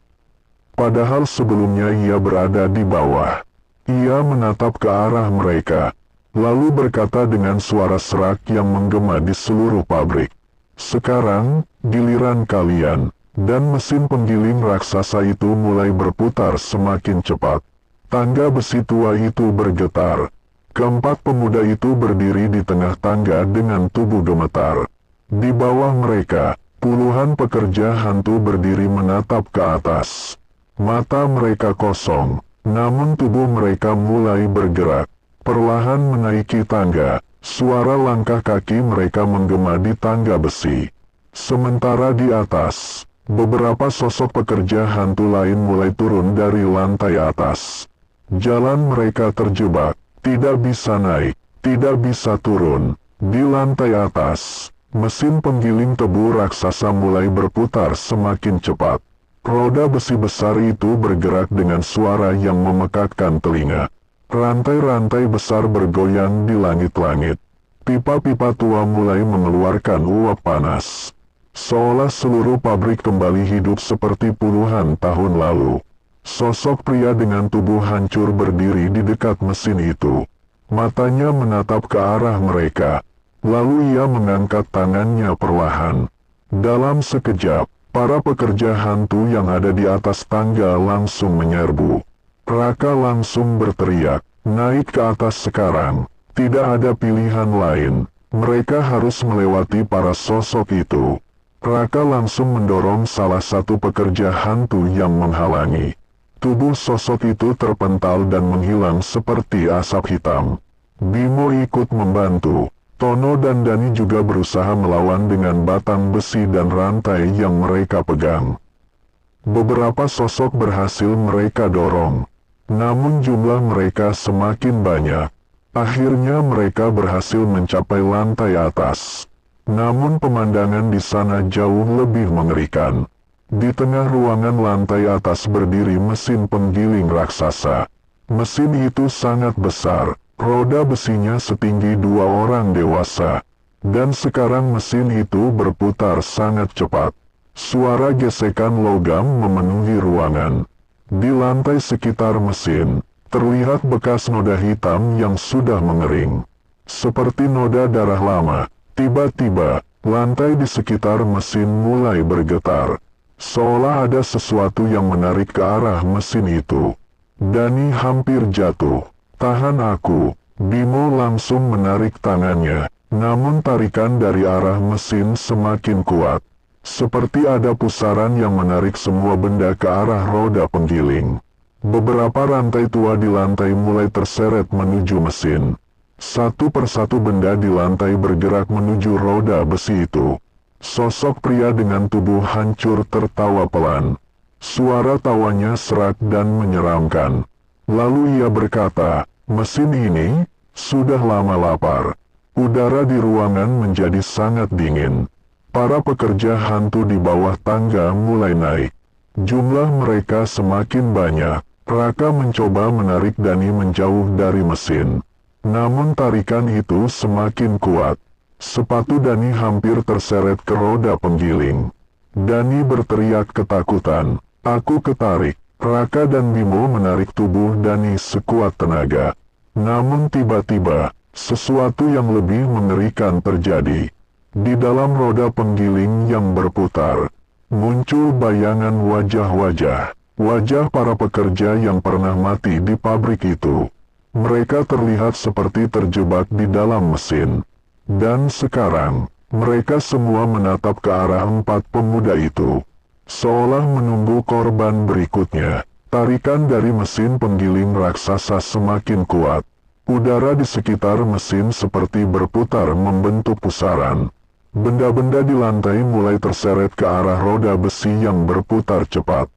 Padahal sebelumnya ia berada di bawah. Ia menatap ke arah mereka, lalu berkata dengan suara serak yang menggema di seluruh pabrik. Sekarang, giliran kalian. Dan mesin penggiling raksasa itu mulai berputar semakin cepat. Tangga besi tua itu bergetar. Keempat pemuda itu berdiri di tengah tangga dengan tubuh gemetar. Di bawah mereka, puluhan pekerja hantu berdiri menatap ke atas. Mata mereka kosong, namun tubuh mereka mulai bergerak. Perlahan menaiki tangga, suara langkah kaki mereka menggema di tangga besi. Sementara di atas, beberapa sosok pekerja hantu lain mulai turun dari lantai atas. Jalan mereka terjebak, tidak bisa naik, tidak bisa turun. Di lantai atas, mesin penggiling tebu raksasa mulai berputar semakin cepat. Roda besi besar itu bergerak dengan suara yang memekakkan telinga. Rantai-rantai besar bergoyang di langit-langit. Pipa-pipa tua mulai mengeluarkan uap panas. Seolah seluruh pabrik kembali hidup seperti puluhan tahun lalu. Sosok pria dengan tubuh hancur berdiri di dekat mesin itu. Matanya menatap ke arah mereka. Lalu ia mengangkat tangannya perlahan. Dalam sekejap, para pekerja hantu yang ada di atas tangga langsung menyerbu. Raka langsung berteriak, "Naik ke atas sekarang. Tidak ada pilihan lain. Mereka harus melewati para sosok itu." Raka langsung mendorong salah satu pekerja hantu yang menghalangi. Tubuh sosok itu terpental dan menghilang seperti asap hitam. Bimo ikut membantu. Tono dan Dani juga berusaha melawan dengan batang besi dan rantai yang mereka pegang. Beberapa sosok berhasil mereka dorong. Namun jumlah mereka semakin banyak. Akhirnya mereka berhasil mencapai lantai atas. Namun pemandangan di sana jauh lebih mengerikan. Di tengah ruangan lantai atas berdiri mesin penggiling raksasa. Mesin itu sangat besar. Roda besinya setinggi 2 orang dewasa. Dan sekarang mesin itu berputar sangat cepat. Suara gesekan logam memenuhi ruangan. Di lantai sekitar mesin, terlihat bekas noda hitam yang sudah mengering. Seperti noda darah lama. Tiba-tiba, lantai di sekitar mesin mulai bergetar. Seolah ada sesuatu yang menarik ke arah mesin itu. Dani hampir jatuh. "Tahan aku." Bimo langsung menarik tangannya. Namun tarikan dari arah mesin semakin kuat. Seperti ada pusaran yang menarik semua benda ke arah roda penggiling. Beberapa rantai tua di lantai mulai terseret menuju mesin. Satu persatu benda di lantai bergerak menuju roda besi itu. Sosok pria dengan tubuh hancur tertawa pelan. Suara tawanya serak dan menyeramkan. Lalu ia berkata, "Mesin ini sudah lama lapar." Udara di ruangan menjadi sangat dingin. Para pekerja hantu di bawah tangga mulai naik. Jumlah mereka semakin banyak. Raka mencoba menarik Dani menjauh dari mesin. Namun tarikan itu semakin kuat. Sepatu Dani hampir terseret ke roda penggiling. Dani berteriak ketakutan. "Aku ketarik." Raka dan Bimo menarik tubuh Dani sekuat tenaga. Namun tiba-tiba, sesuatu yang lebih mengerikan terjadi. Di dalam roda penggiling yang berputar, muncul bayangan wajah-wajah. Wajah para pekerja yang pernah mati di pabrik itu. Mereka terlihat seperti terjebak di dalam mesin. Dan sekarang, mereka semua menatap ke arah 4 pemuda itu. Seolah menunggu korban berikutnya. Tarikan dari mesin penggiling raksasa semakin kuat. Udara di sekitar mesin seperti berputar membentuk pusaran. Benda-benda di lantai mulai terseret ke arah roda besi yang berputar cepat.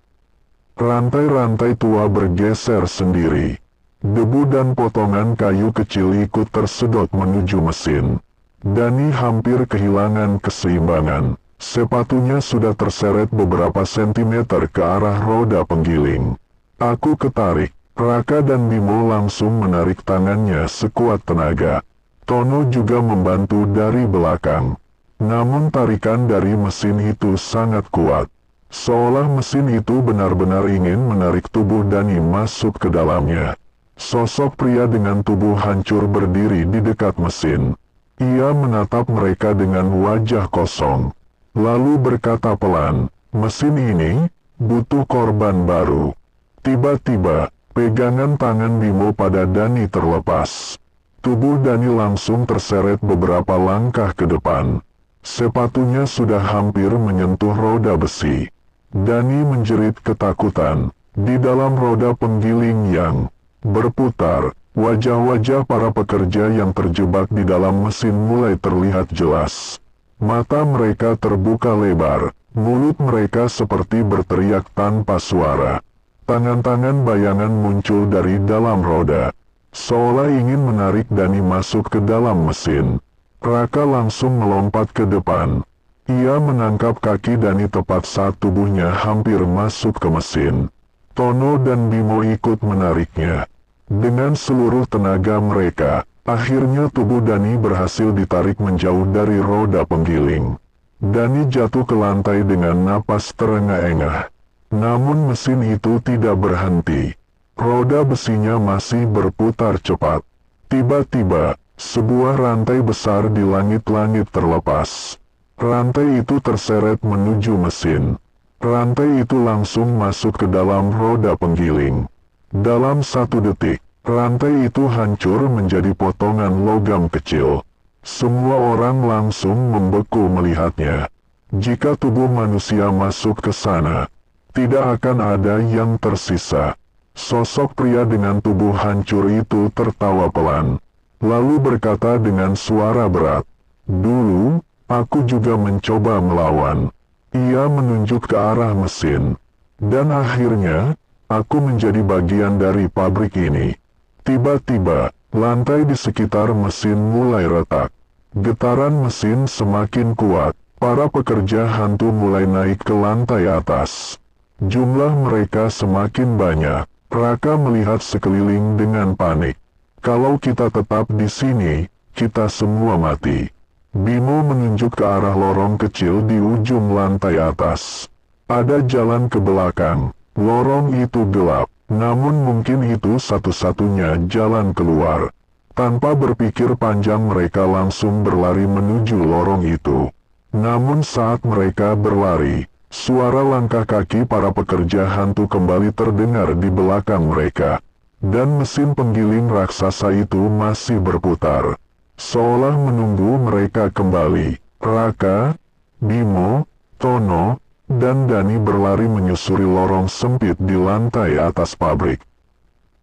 Rantai-rantai tua bergeser sendiri. Debu dan potongan kayu kecil ikut tersedot menuju mesin. Dani hampir kehilangan keseimbangan. Sepatunya sudah terseret beberapa sentimeter ke arah roda penggiling. "Aku ketarik." Raka dan Bimo langsung menarik tangannya sekuat tenaga. Tono juga membantu dari belakang. Namun tarikan dari mesin itu sangat kuat. Seolah mesin itu benar-benar ingin menarik tubuh Dani masuk ke dalamnya. Sosok pria dengan tubuh hancur berdiri di dekat mesin. Ia menatap mereka dengan wajah kosong. Lalu berkata pelan, "Mesin ini butuh korban baru." Tiba-tiba, pegangan tangan Bimo pada Dani terlepas. Tubuh Dani langsung terseret beberapa langkah ke depan. Sepatunya sudah hampir menyentuh roda besi. Dani menjerit ketakutan. Di dalam roda penggiling yang berputar, wajah-wajah para pekerja yang terjebak di dalam mesin mulai terlihat jelas. Mata mereka terbuka lebar, mulut mereka seperti berteriak tanpa suara. Tangan-tangan bayangan muncul dari dalam roda, seolah ingin menarik Dani masuk ke dalam mesin. Raka langsung melompat ke depan. Ia menangkap kaki Dani tepat saat tubuhnya hampir masuk ke mesin. Tono dan Bimo ikut menariknya. Dengan seluruh tenaga mereka, akhirnya tubuh Dani berhasil ditarik menjauh dari roda penggiling. Dani jatuh ke lantai dengan napas terengah-engah. Namun mesin itu tidak berhenti. Roda besinya masih berputar cepat. Tiba-tiba, sebuah rantai besar di langit-langit terlepas. Rantai itu terseret menuju mesin. Rantai itu langsung masuk ke dalam roda penggiling. Dalam 1 detik, rantai itu hancur menjadi potongan logam kecil. Semua orang langsung membeku melihatnya. Jika tubuh manusia masuk ke sana, tidak akan ada yang tersisa. Sosok pria dengan tubuh hancur itu tertawa pelan. Lalu berkata dengan suara berat, "Dulu, aku juga mencoba melawan." Ia menunjuk ke arah mesin. "Dan akhirnya, aku menjadi bagian dari pabrik ini." Tiba-tiba, lantai di sekitar mesin mulai retak. Getaran mesin semakin kuat. Para pekerja hantu mulai naik ke lantai atas. Jumlah mereka semakin banyak. Raka melihat sekeliling dengan panik. "Kalau kita tetap di sini, kita semua mati." Bimo menunjuk ke arah lorong kecil di ujung lantai atas. Ada jalan ke belakang. Lorong itu gelap, namun mungkin itu satu-satunya jalan keluar. Tanpa berpikir panjang mereka langsung berlari menuju lorong itu. Namun saat mereka berlari, suara langkah kaki para pekerja hantu kembali terdengar di belakang mereka. Dan mesin penggiling raksasa itu masih berputar, seolah menunggu mereka kembali. Raka, Bimo, Tono, dan Dani berlari menyusuri lorong sempit di lantai atas pabrik.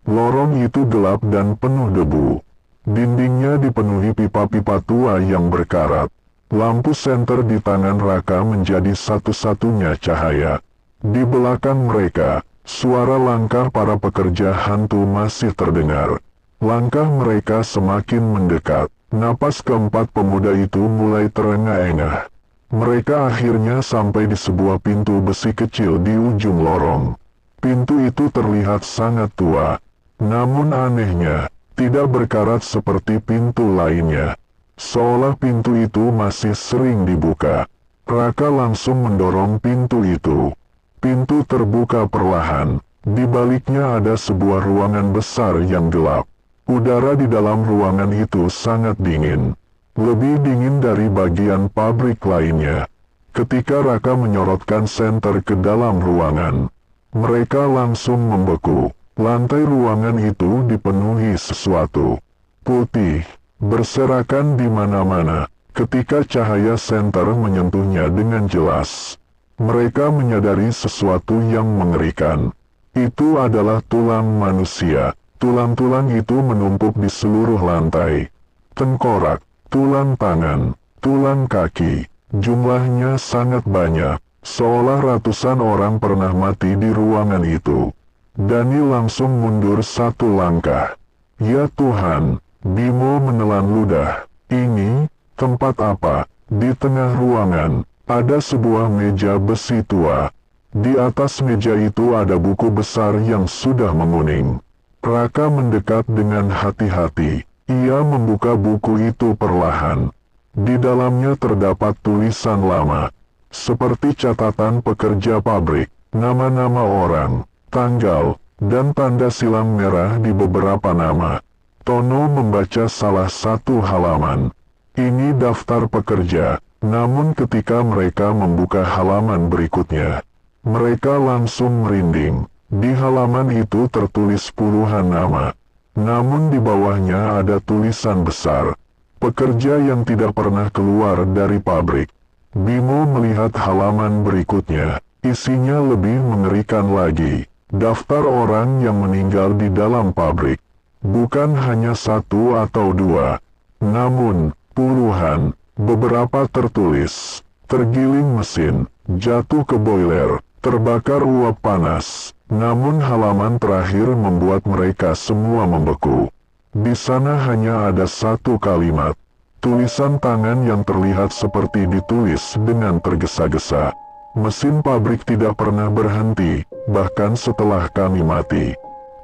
Lorong itu gelap dan penuh debu. Dindingnya dipenuhi pipa-pipa tua yang berkarat. Lampu senter di tangan Raka menjadi satu-satunya cahaya. Di belakang mereka, suara langkah para pekerja hantu masih terdengar. Langkah mereka semakin mendekat. Napas keempat pemuda itu mulai terengah-engah. Mereka akhirnya sampai di sebuah pintu besi kecil di ujung lorong. Pintu itu terlihat sangat tua. Namun anehnya, tidak berkarat seperti pintu lainnya. Seolah pintu itu masih sering dibuka. Raka langsung mendorong pintu itu. Pintu terbuka perlahan. Di baliknya ada sebuah ruangan besar yang gelap. Udara di dalam ruangan itu sangat dingin. Lebih dingin dari bagian pabrik lainnya. Ketika Raka menyorotkan senter ke dalam ruangan, mereka langsung membeku. Lantai ruangan itu dipenuhi sesuatu putih, berserakan di mana-mana. Ketika cahaya senter menyentuhnya dengan jelas, mereka menyadari sesuatu yang mengerikan. Itu adalah tulang manusia. Tulang-tulang itu menumpuk di seluruh lantai. Tengkorak, tulang tangan, tulang kaki. Jumlahnya sangat banyak, seolah ratusan orang pernah mati di ruangan itu. Dani langsung mundur 1 langkah. "Ya Tuhan," Bimo menelan ludah. "Ini tempat apa?" Di tengah ruangan, ada sebuah meja besi tua. Di atas meja itu ada buku besar yang sudah menguning. Raka mendekat dengan hati-hati. Ia membuka buku itu perlahan. Di dalamnya terdapat tulisan lama, seperti catatan pekerja pabrik, nama-nama orang, tanggal, dan tanda silang merah di beberapa nama. Tono membaca salah satu halaman. Ini daftar pekerja, namun ketika mereka membuka halaman berikutnya, mereka langsung merinding. Di halaman itu tertulis puluhan nama, namun di bawahnya ada tulisan besar, pekerja yang tidak pernah keluar dari pabrik. Bimo melihat halaman berikutnya, isinya lebih mengerikan lagi. Daftar orang yang meninggal di dalam pabrik. Bukan hanya satu atau dua, namun puluhan. Beberapa tertulis, tergiling mesin, jatuh ke boiler, terbakar uap panas. Namun halaman terakhir membuat mereka semua membeku. Di sana hanya ada satu kalimat, tulisan tangan yang terlihat seperti ditulis dengan tergesa-gesa. Mesin pabrik tidak pernah berhenti, bahkan setelah kami mati.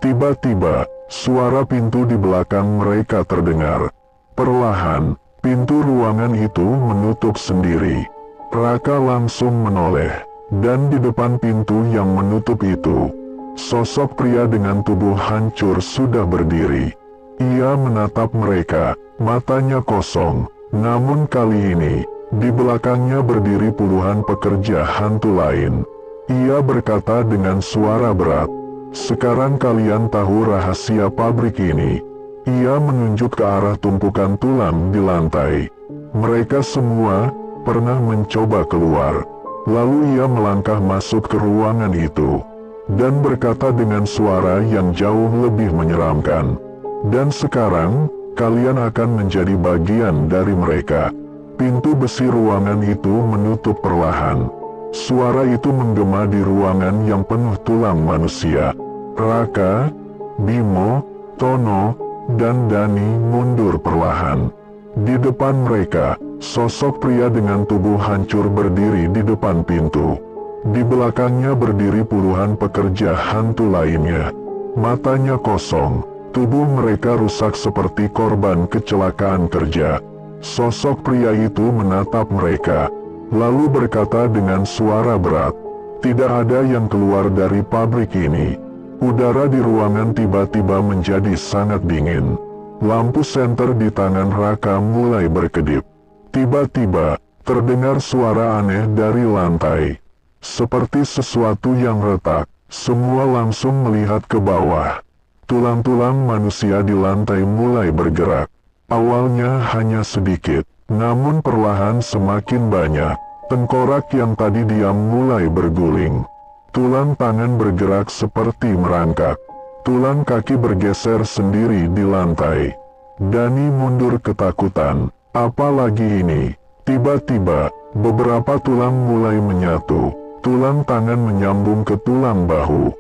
Tiba-tiba, suara pintu di belakang mereka terdengar. Perlahan, pintu ruangan itu menutup sendiri. Raka langsung menoleh, dan di depan pintu yang menutup itu, sosok pria dengan tubuh hancur sudah berdiri. Ia menatap mereka, matanya kosong, namun kali ini, di belakangnya berdiri puluhan pekerja hantu lain. Ia berkata dengan suara berat, "Sekarang kalian tahu rahasia pabrik ini." Ia menunjuk ke arah tumpukan tulang di lantai. Mereka semua pernah mencoba keluar. Lalu ia melangkah masuk ke ruangan itu, dan berkata dengan suara yang jauh lebih menyeramkan, "Dan sekarang, kalian akan menjadi bagian dari mereka." Pintu besi ruangan itu menutup perlahan. Suara itu menggema di ruangan yang penuh tulang manusia. Raka, Bimo, Tono, dan Dani mundur perlahan. Di depan mereka, sosok pria dengan tubuh hancur berdiri di depan pintu. Di belakangnya berdiri puluhan pekerja hantu lainnya. Matanya kosong, tubuh mereka rusak seperti korban kecelakaan kerja. Sosok pria itu menatap mereka, lalu berkata dengan suara berat, "Tidak ada yang keluar dari pabrik ini." Udara di ruangan tiba-tiba menjadi sangat dingin. Lampu senter di tangan Raka mulai berkedip. Tiba-tiba, terdengar suara aneh dari lantai. Seperti sesuatu yang retak, semua langsung melihat ke bawah. Tulang-tulang manusia di lantai mulai bergerak. Awalnya hanya sedikit, namun perlahan semakin banyak. Tengkorak yang tadi diam mulai berguling. Tulang tangan bergerak seperti merangkak. Tulang kaki bergeser sendiri di lantai. Dani mundur ketakutan. Apalagi ini? Tiba-tiba, beberapa tulang mulai menyatu. Tulang tangan menyambung ke tulang bahu.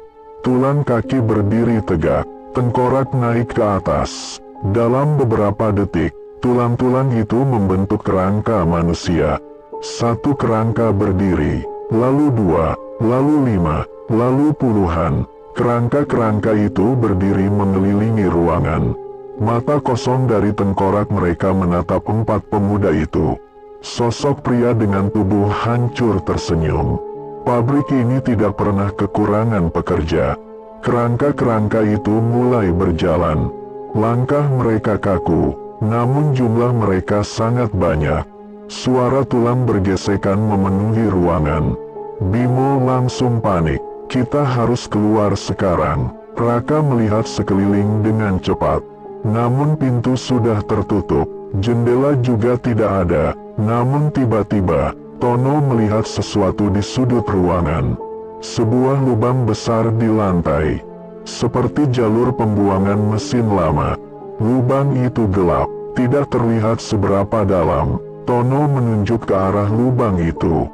Tulang kaki berdiri tegak. Tengkorak naik ke atas. Dalam beberapa detik, tulang-tulang itu membentuk kerangka manusia. Satu kerangka berdiri, lalu dua, lalu 5, lalu puluhan. Kerangka-kerangka itu berdiri mengelilingi ruangan. Mata kosong dari tengkorak mereka menatap 4 pemuda itu. Sosok pria dengan tubuh hancur tersenyum. Pabrik ini tidak pernah kekurangan pekerja. Kerangka-kerangka itu mulai berjalan. Langkah mereka kaku, namun jumlah mereka sangat banyak. Suara tulang bergesekan memenuhi ruangan. Bimo langsung panik. "Kita harus keluar sekarang." Raka melihat sekeliling dengan cepat. Namun pintu sudah tertutup. Jendela juga tidak ada. Namun tiba-tiba, Tono melihat sesuatu di sudut ruangan. Sebuah lubang besar di lantai. Seperti jalur pembuangan mesin lama. Lubang itu gelap, tidak terlihat seberapa dalam. Tono menunjuk ke arah lubang itu.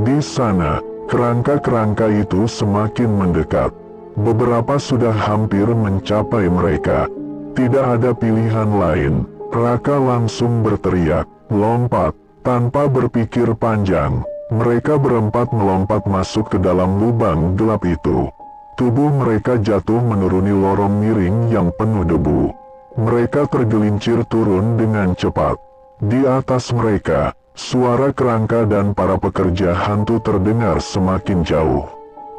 Di sana, kerangka-kerangka itu semakin mendekat. Beberapa sudah hampir mencapai mereka. Tidak ada pilihan lain. Raka langsung berteriak, "Lompat!" Tanpa berpikir panjang, mereka berempat melompat masuk ke dalam lubang gelap itu. Tubuh mereka jatuh menuruni lorong miring yang penuh debu. Mereka tergelincir turun dengan cepat. Di atas mereka, suara kerangka dan para pekerja hantu terdengar semakin jauh.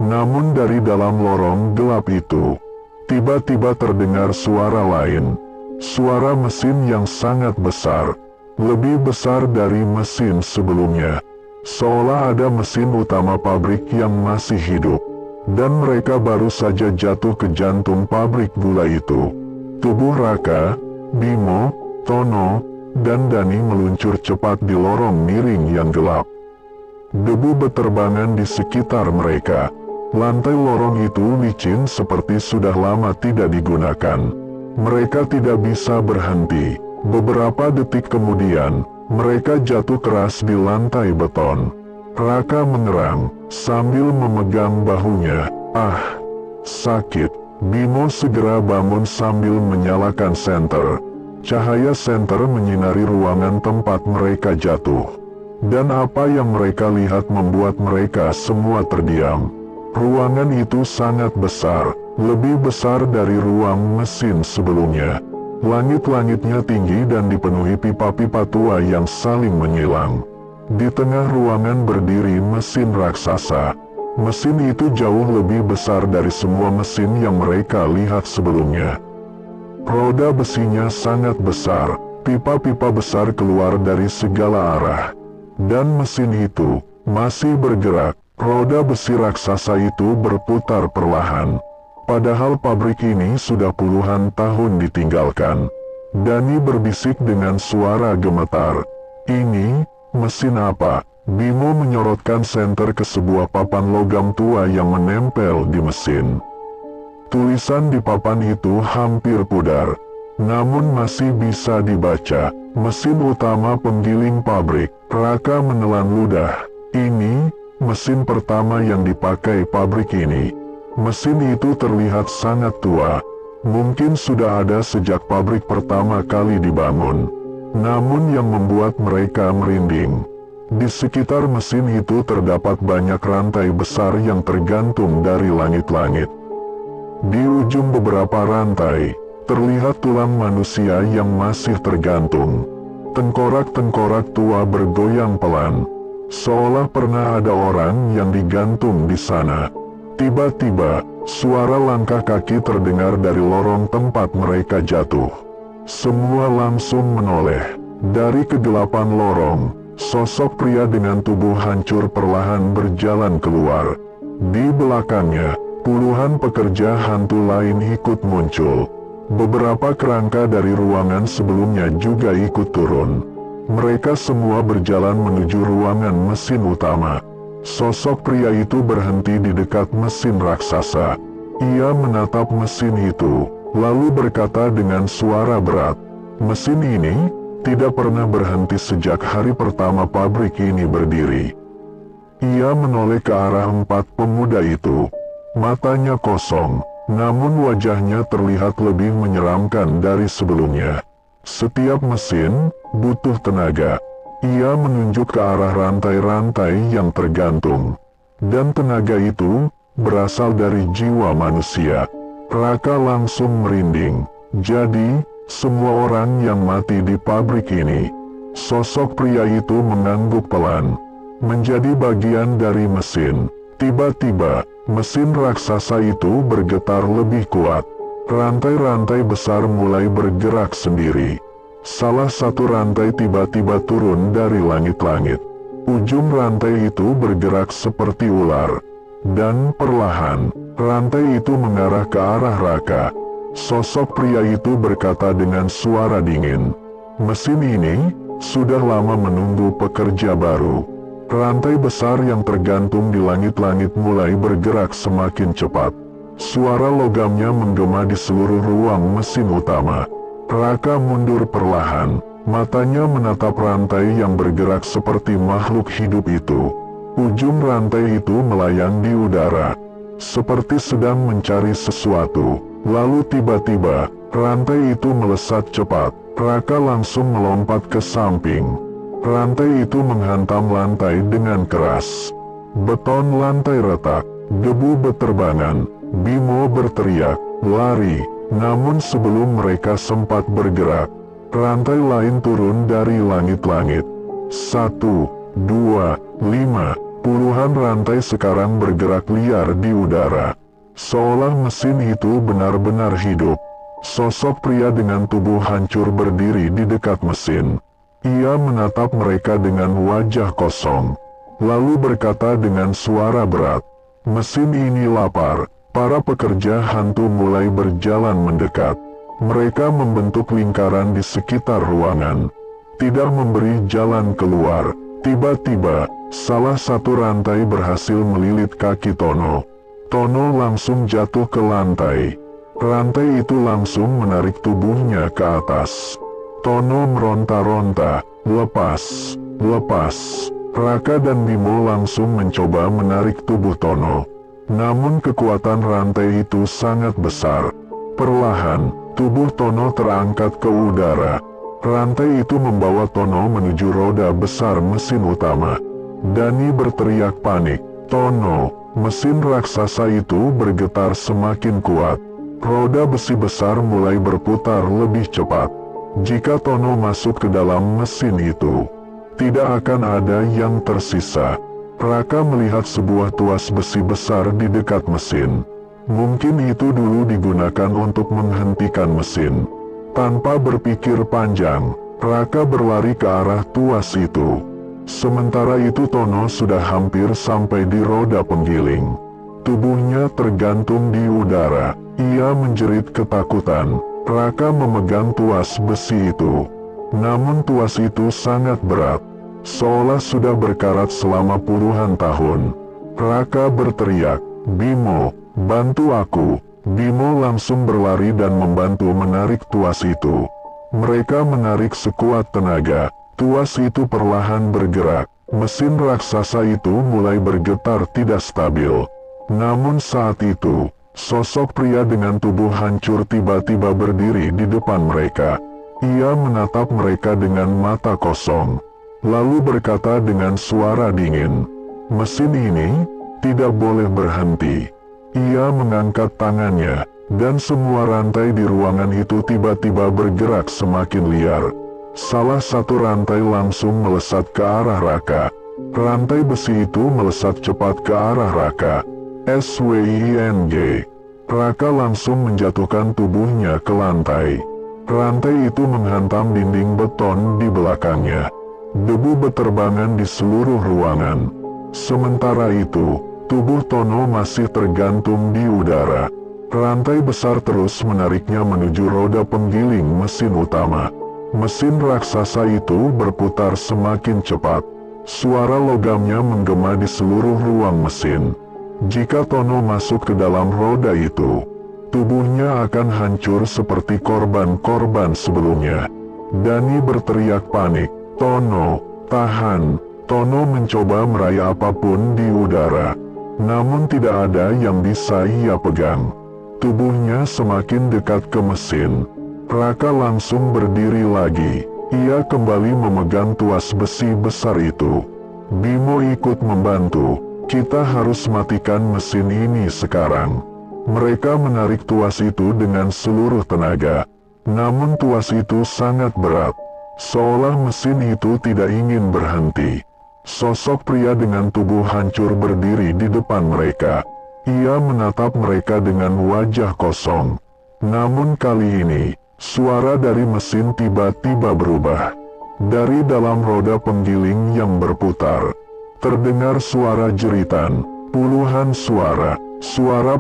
Namun dari dalam lorong gelap itu, tiba-tiba terdengar suara lain. Suara mesin yang sangat besar, lebih besar dari mesin sebelumnya. Seolah ada mesin utama pabrik yang masih hidup, dan mereka baru saja jatuh ke jantung pabrik gula itu. Tubuh Raka, Bimo, Tono, dan Dani meluncur cepat di lorong miring yang gelap. Debu berterbangan di sekitar mereka. Lantai lorong itu licin seperti sudah lama tidak digunakan. Mereka tidak bisa berhenti. Beberapa detik kemudian, mereka jatuh keras di lantai beton. Raka mengerang sambil memegang bahunya. Ah, sakit. Bimo segera bangun sambil menyalakan senter. Cahaya senter menyinari ruangan tempat mereka jatuh. Dan apa yang mereka lihat membuat mereka semua terdiam. Ruangan itu sangat besar, lebih besar dari ruang mesin sebelumnya. Langit-langitnya tinggi dan dipenuhi pipa-pipa tua yang saling menyilang. Di tengah ruangan berdiri mesin raksasa. Mesin itu jauh lebih besar dari semua mesin yang mereka lihat sebelumnya. Roda besinya sangat besar, pipa-pipa besar keluar dari segala arah. Dan mesin itu masih bergerak. Roda besi raksasa itu berputar perlahan. Padahal pabrik ini sudah puluhan tahun ditinggalkan. Dani berbisik dengan suara gemetar. Ini, mesin apa? Bimo menyorotkan senter ke sebuah papan logam tua yang menempel di mesin. Tulisan di papan itu hampir pudar, namun masih bisa dibaca. Mesin utama penggiling pabrik. Raka menelan ludah. Ini, mesin pertama yang dipakai pabrik ini. Mesin itu terlihat sangat tua. Mungkin sudah ada sejak pabrik pertama kali dibangun. Namun yang membuat mereka merinding, di sekitar mesin itu terdapat banyak rantai besar yang tergantung dari langit-langit. Di ujung beberapa rantai, terlihat tulang manusia yang masih tergantung. Tengkorak-tengkorak tua bergoyang pelan, seolah pernah ada orang yang digantung di sana. Tiba-tiba, suara langkah kaki terdengar dari lorong tempat mereka jatuh. Semua langsung menoleh. Dari kegelapan lorong, sosok pria dengan tubuh hancur perlahan berjalan keluar. Di belakangnya, puluhan pekerja hantu lain ikut muncul. Beberapa kerangka dari ruangan sebelumnya juga ikut turun. Mereka semua berjalan menuju ruangan mesin utama. Sosok pria itu berhenti di dekat mesin raksasa. Ia menatap mesin itu, lalu berkata dengan suara berat, "Mesin ini tidak pernah berhenti sejak hari pertama pabrik ini berdiri." Ia menoleh ke arah 4 pemuda itu. Matanya kosong, namun wajahnya terlihat lebih menyeramkan dari sebelumnya. Setiap mesin butuh tenaga. Ia menunjuk ke arah rantai-rantai yang tergantung. Dan tenaga itu berasal dari jiwa manusia. Raka langsung merinding. Jadi, semua orang yang mati di pabrik ini, sosok pria itu mengangguk pelan, menjadi bagian dari mesin. Tiba-tiba, mesin raksasa itu bergetar lebih kuat. Rantai-rantai besar mulai bergerak sendiri. Salah satu rantai tiba-tiba turun dari langit-langit. Ujung rantai itu bergerak seperti ular. Dan perlahan, rantai itu mengarah ke arah Raka. Sosok pria itu berkata dengan suara dingin, "Mesin ini sudah lama menunggu pekerja baru." Rantai besar yang tergantung di langit-langit mulai bergerak semakin cepat. Suara logamnya menggema di seluruh ruang mesin utama. Raka mundur perlahan, matanya menatap rantai yang bergerak seperti makhluk hidup itu. Ujung rantai itu melayang di udara, seperti sedang mencari sesuatu. Lalu tiba-tiba, rantai itu melesat cepat. Raka langsung melompat ke samping. Rantai itu menghantam lantai dengan keras. Beton lantai retak, debu berterbangan. Bimo berteriak, "Lari!" Namun sebelum mereka sempat bergerak, Rantai lain turun dari langit-langit. 1, 2, 5. Puluhan rantai sekarang bergerak liar di udara. Seolah mesin itu benar-benar hidup. Sosok pria dengan tubuh hancur berdiri di dekat mesin. Ia menatap mereka dengan wajah kosong, lalu berkata dengan suara berat, "Mesin ini lapar." Para pekerja hantu mulai berjalan mendekat. Mereka membentuk lingkaran di sekitar ruangan, tidak memberi jalan keluar. Tiba-tiba, salah satu rantai berhasil melilit kaki Tono. Tono langsung jatuh ke lantai. Rantai itu langsung menarik tubuhnya ke atas. Tono meronta-ronta, "Lepas, lepas." Raka dan Bimo langsung mencoba menarik tubuh Tono. Namun kekuatan rantai itu sangat besar. Perlahan, tubuh Tono terangkat ke udara. Rantai itu membawa Tono menuju roda besar mesin utama. Dani berteriak panik. "Tono!" Mesin raksasa itu bergetar semakin kuat. Roda besi besar mulai berputar lebih cepat. Jika Tono masuk ke dalam mesin itu, tidak akan ada yang tersisa. Raka melihat sebuah tuas besi besar di dekat mesin. Mungkin itu dulu digunakan untuk menghentikan mesin. Tanpa berpikir panjang, Raka berlari ke arah tuas itu. Sementara itu Tono sudah hampir sampai di roda penggiling. Tubuhnya tergantung di udara. Ia menjerit ketakutan. Raka memegang tuas besi itu. Namun tuas itu sangat berat, seolah sudah berkarat selama puluhan tahun. Raka berteriak, "Bimo, bantu aku." Bimo langsung berlari dan membantu menarik tuas itu. Mereka menarik sekuat tenaga. Tuas itu perlahan bergerak. Mesin raksasa itu mulai bergetar tidak stabil. Namun saat itu, sosok pria dengan tubuh hancur tiba-tiba berdiri di depan mereka. Ia menatap mereka dengan mata kosong, lalu berkata dengan suara dingin, "Mesin ini tidak boleh berhenti." Ia mengangkat tangannya, dan semua rantai di ruangan itu tiba-tiba bergerak semakin liar. Salah satu rantai langsung melesat ke arah Raka. Rantai besi itu melesat cepat ke arah Raka. SWING. Raka langsung menjatuhkan tubuhnya ke lantai. Rantai itu menghantam dinding beton di belakangnya. Debu berterbangan di seluruh ruangan. Sementara itu, tubuh Tono masih tergantung di udara. Rantai besar terus menariknya menuju roda penggiling mesin utama. Mesin raksasa itu berputar semakin cepat. Suara logamnya menggema di seluruh ruang mesin. Jika Tono masuk ke dalam roda itu, tubuhnya akan hancur seperti korban-korban sebelumnya. Dani berteriak panik, "Tono, tahan!" Tono mencoba meraih apapun di udara, namun tidak ada yang bisa ia pegang. Tubuhnya semakin dekat ke mesin. Raka langsung berdiri lagi. Ia kembali memegang tuas besi besar itu. Bimo ikut membantu. "Kita harus matikan mesin ini sekarang." Mereka menarik tuas itu dengan seluruh tenaga. Namun tuas itu sangat berat. Seolah mesin itu tidak ingin berhenti. Sosok pria dengan tubuh hancur berdiri di depan mereka. Ia menatap mereka dengan wajah kosong. Namun kali ini, suara dari mesin tiba-tiba berubah. Dari dalam roda penggiling yang berputar, terdengar suara jeritan, puluhan suara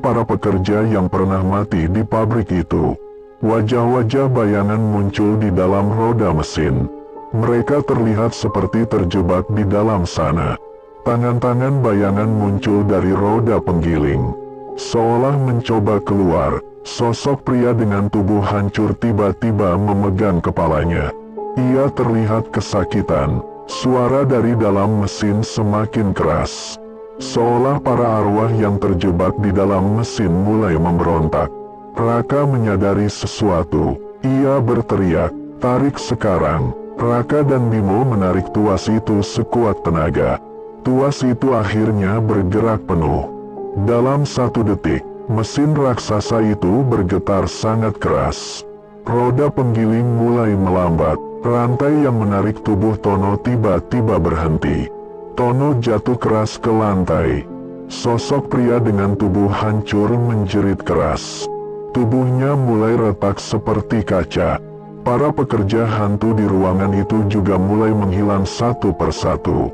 para pekerja yang pernah mati di pabrik itu. Wajah-wajah bayangan muncul di dalam roda mesin. Mereka terlihat seperti terjebak di dalam sana. Tangan-tangan bayangan muncul dari roda penggiling. Seolah mencoba keluar, sosok pria dengan tubuh hancur tiba-tiba memegang kepalanya. Ia terlihat kesakitan. Suara dari dalam mesin semakin keras. Seolah para arwah yang terjebak di dalam mesin mulai memberontak. Raka menyadari sesuatu. Ia berteriak, "Tarik sekarang!" Raka dan Bimo menarik tuas itu sekuat tenaga. Tuas itu akhirnya bergerak penuh. Dalam 1 detik, mesin raksasa itu bergetar sangat keras. Roda penggiling mulai melambat. Rantai yang menarik tubuh Tono tiba-tiba berhenti. Tono jatuh keras ke lantai. Sosok pria dengan tubuh hancur menjerit keras. Tubuhnya mulai retak seperti kaca. Para pekerja hantu di ruangan itu juga mulai menghilang satu persatu.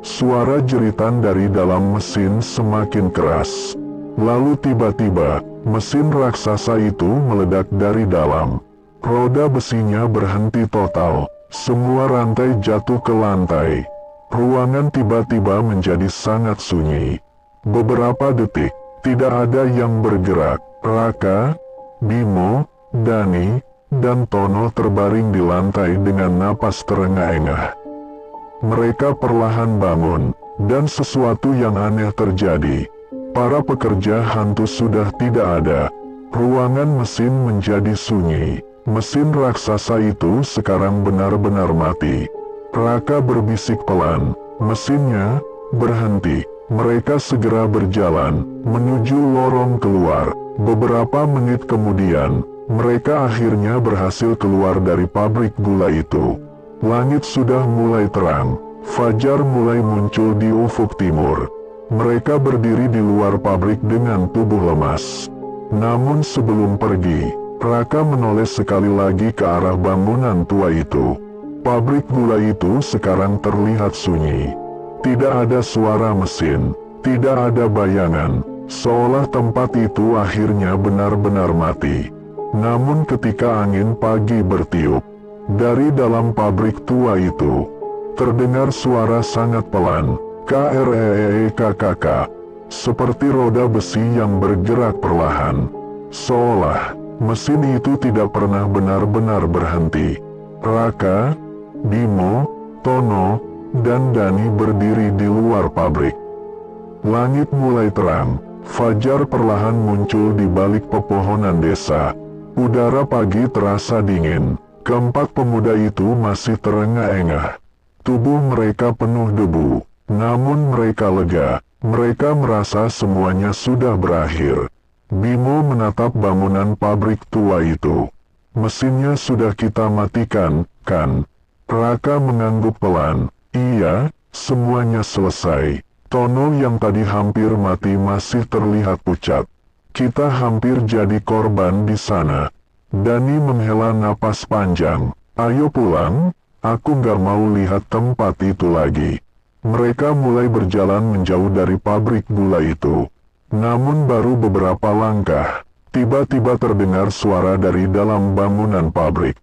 Suara jeritan dari dalam mesin semakin keras. Lalu tiba-tiba, mesin raksasa itu meledak dari dalam. Roda besinya berhenti total. Semua rantai jatuh ke lantai. Ruangan tiba-tiba menjadi sangat sunyi. Beberapa detik, tidak ada yang bergerak. Raka, Bimo, Dani, dan Tono terbaring di lantai dengan napas terengah-engah. Mereka perlahan bangun, dan sesuatu yang aneh terjadi. Para pekerja hantu sudah tidak ada. Ruangan mesin menjadi sunyi. Mesin raksasa itu sekarang benar-benar mati. Raka berbisik pelan. Mesinnya berhenti. Mereka segera berjalan menuju lorong keluar. Beberapa menit kemudian, mereka akhirnya berhasil keluar dari pabrik gula itu. Langit sudah mulai terang. Fajar mulai muncul di ufuk timur. Mereka berdiri di luar pabrik dengan tubuh lemas. Namun sebelum pergi, Raka menoleh sekali lagi ke arah bangunan tua itu. Pabrik gula itu sekarang terlihat sunyi. Tidak ada suara mesin, tidak ada bayangan, seolah tempat itu akhirnya benar-benar mati. Namun ketika angin pagi bertiup, dari dalam pabrik tua itu, terdengar suara sangat pelan, KREEKKK, seperti roda besi yang bergerak perlahan. Seolah mesin itu tidak pernah benar-benar berhenti. Raka, Bimo, Tono, dan Dani berdiri di luar pabrik. Langit mulai terang. Fajar perlahan muncul di balik pepohonan desa. Udara pagi terasa dingin. Keempat pemuda itu masih terengah-engah. Tubuh mereka penuh debu. Namun mereka lega. Mereka merasa semuanya sudah berakhir. Bimo menatap bangunan pabrik tua itu. Mesinnya sudah kita matikan, kan? Raka mengangguk pelan. Iya, semuanya selesai. Tono yang tadi hampir mati masih terlihat pucat. Kita hampir jadi korban di sana. Dani menghela napas panjang. Ayo pulang, aku gak mau lihat tempat itu lagi. Mereka mulai berjalan menjauh dari pabrik gula itu. Namun baru beberapa langkah, tiba-tiba terdengar suara dari dalam bangunan pabrik.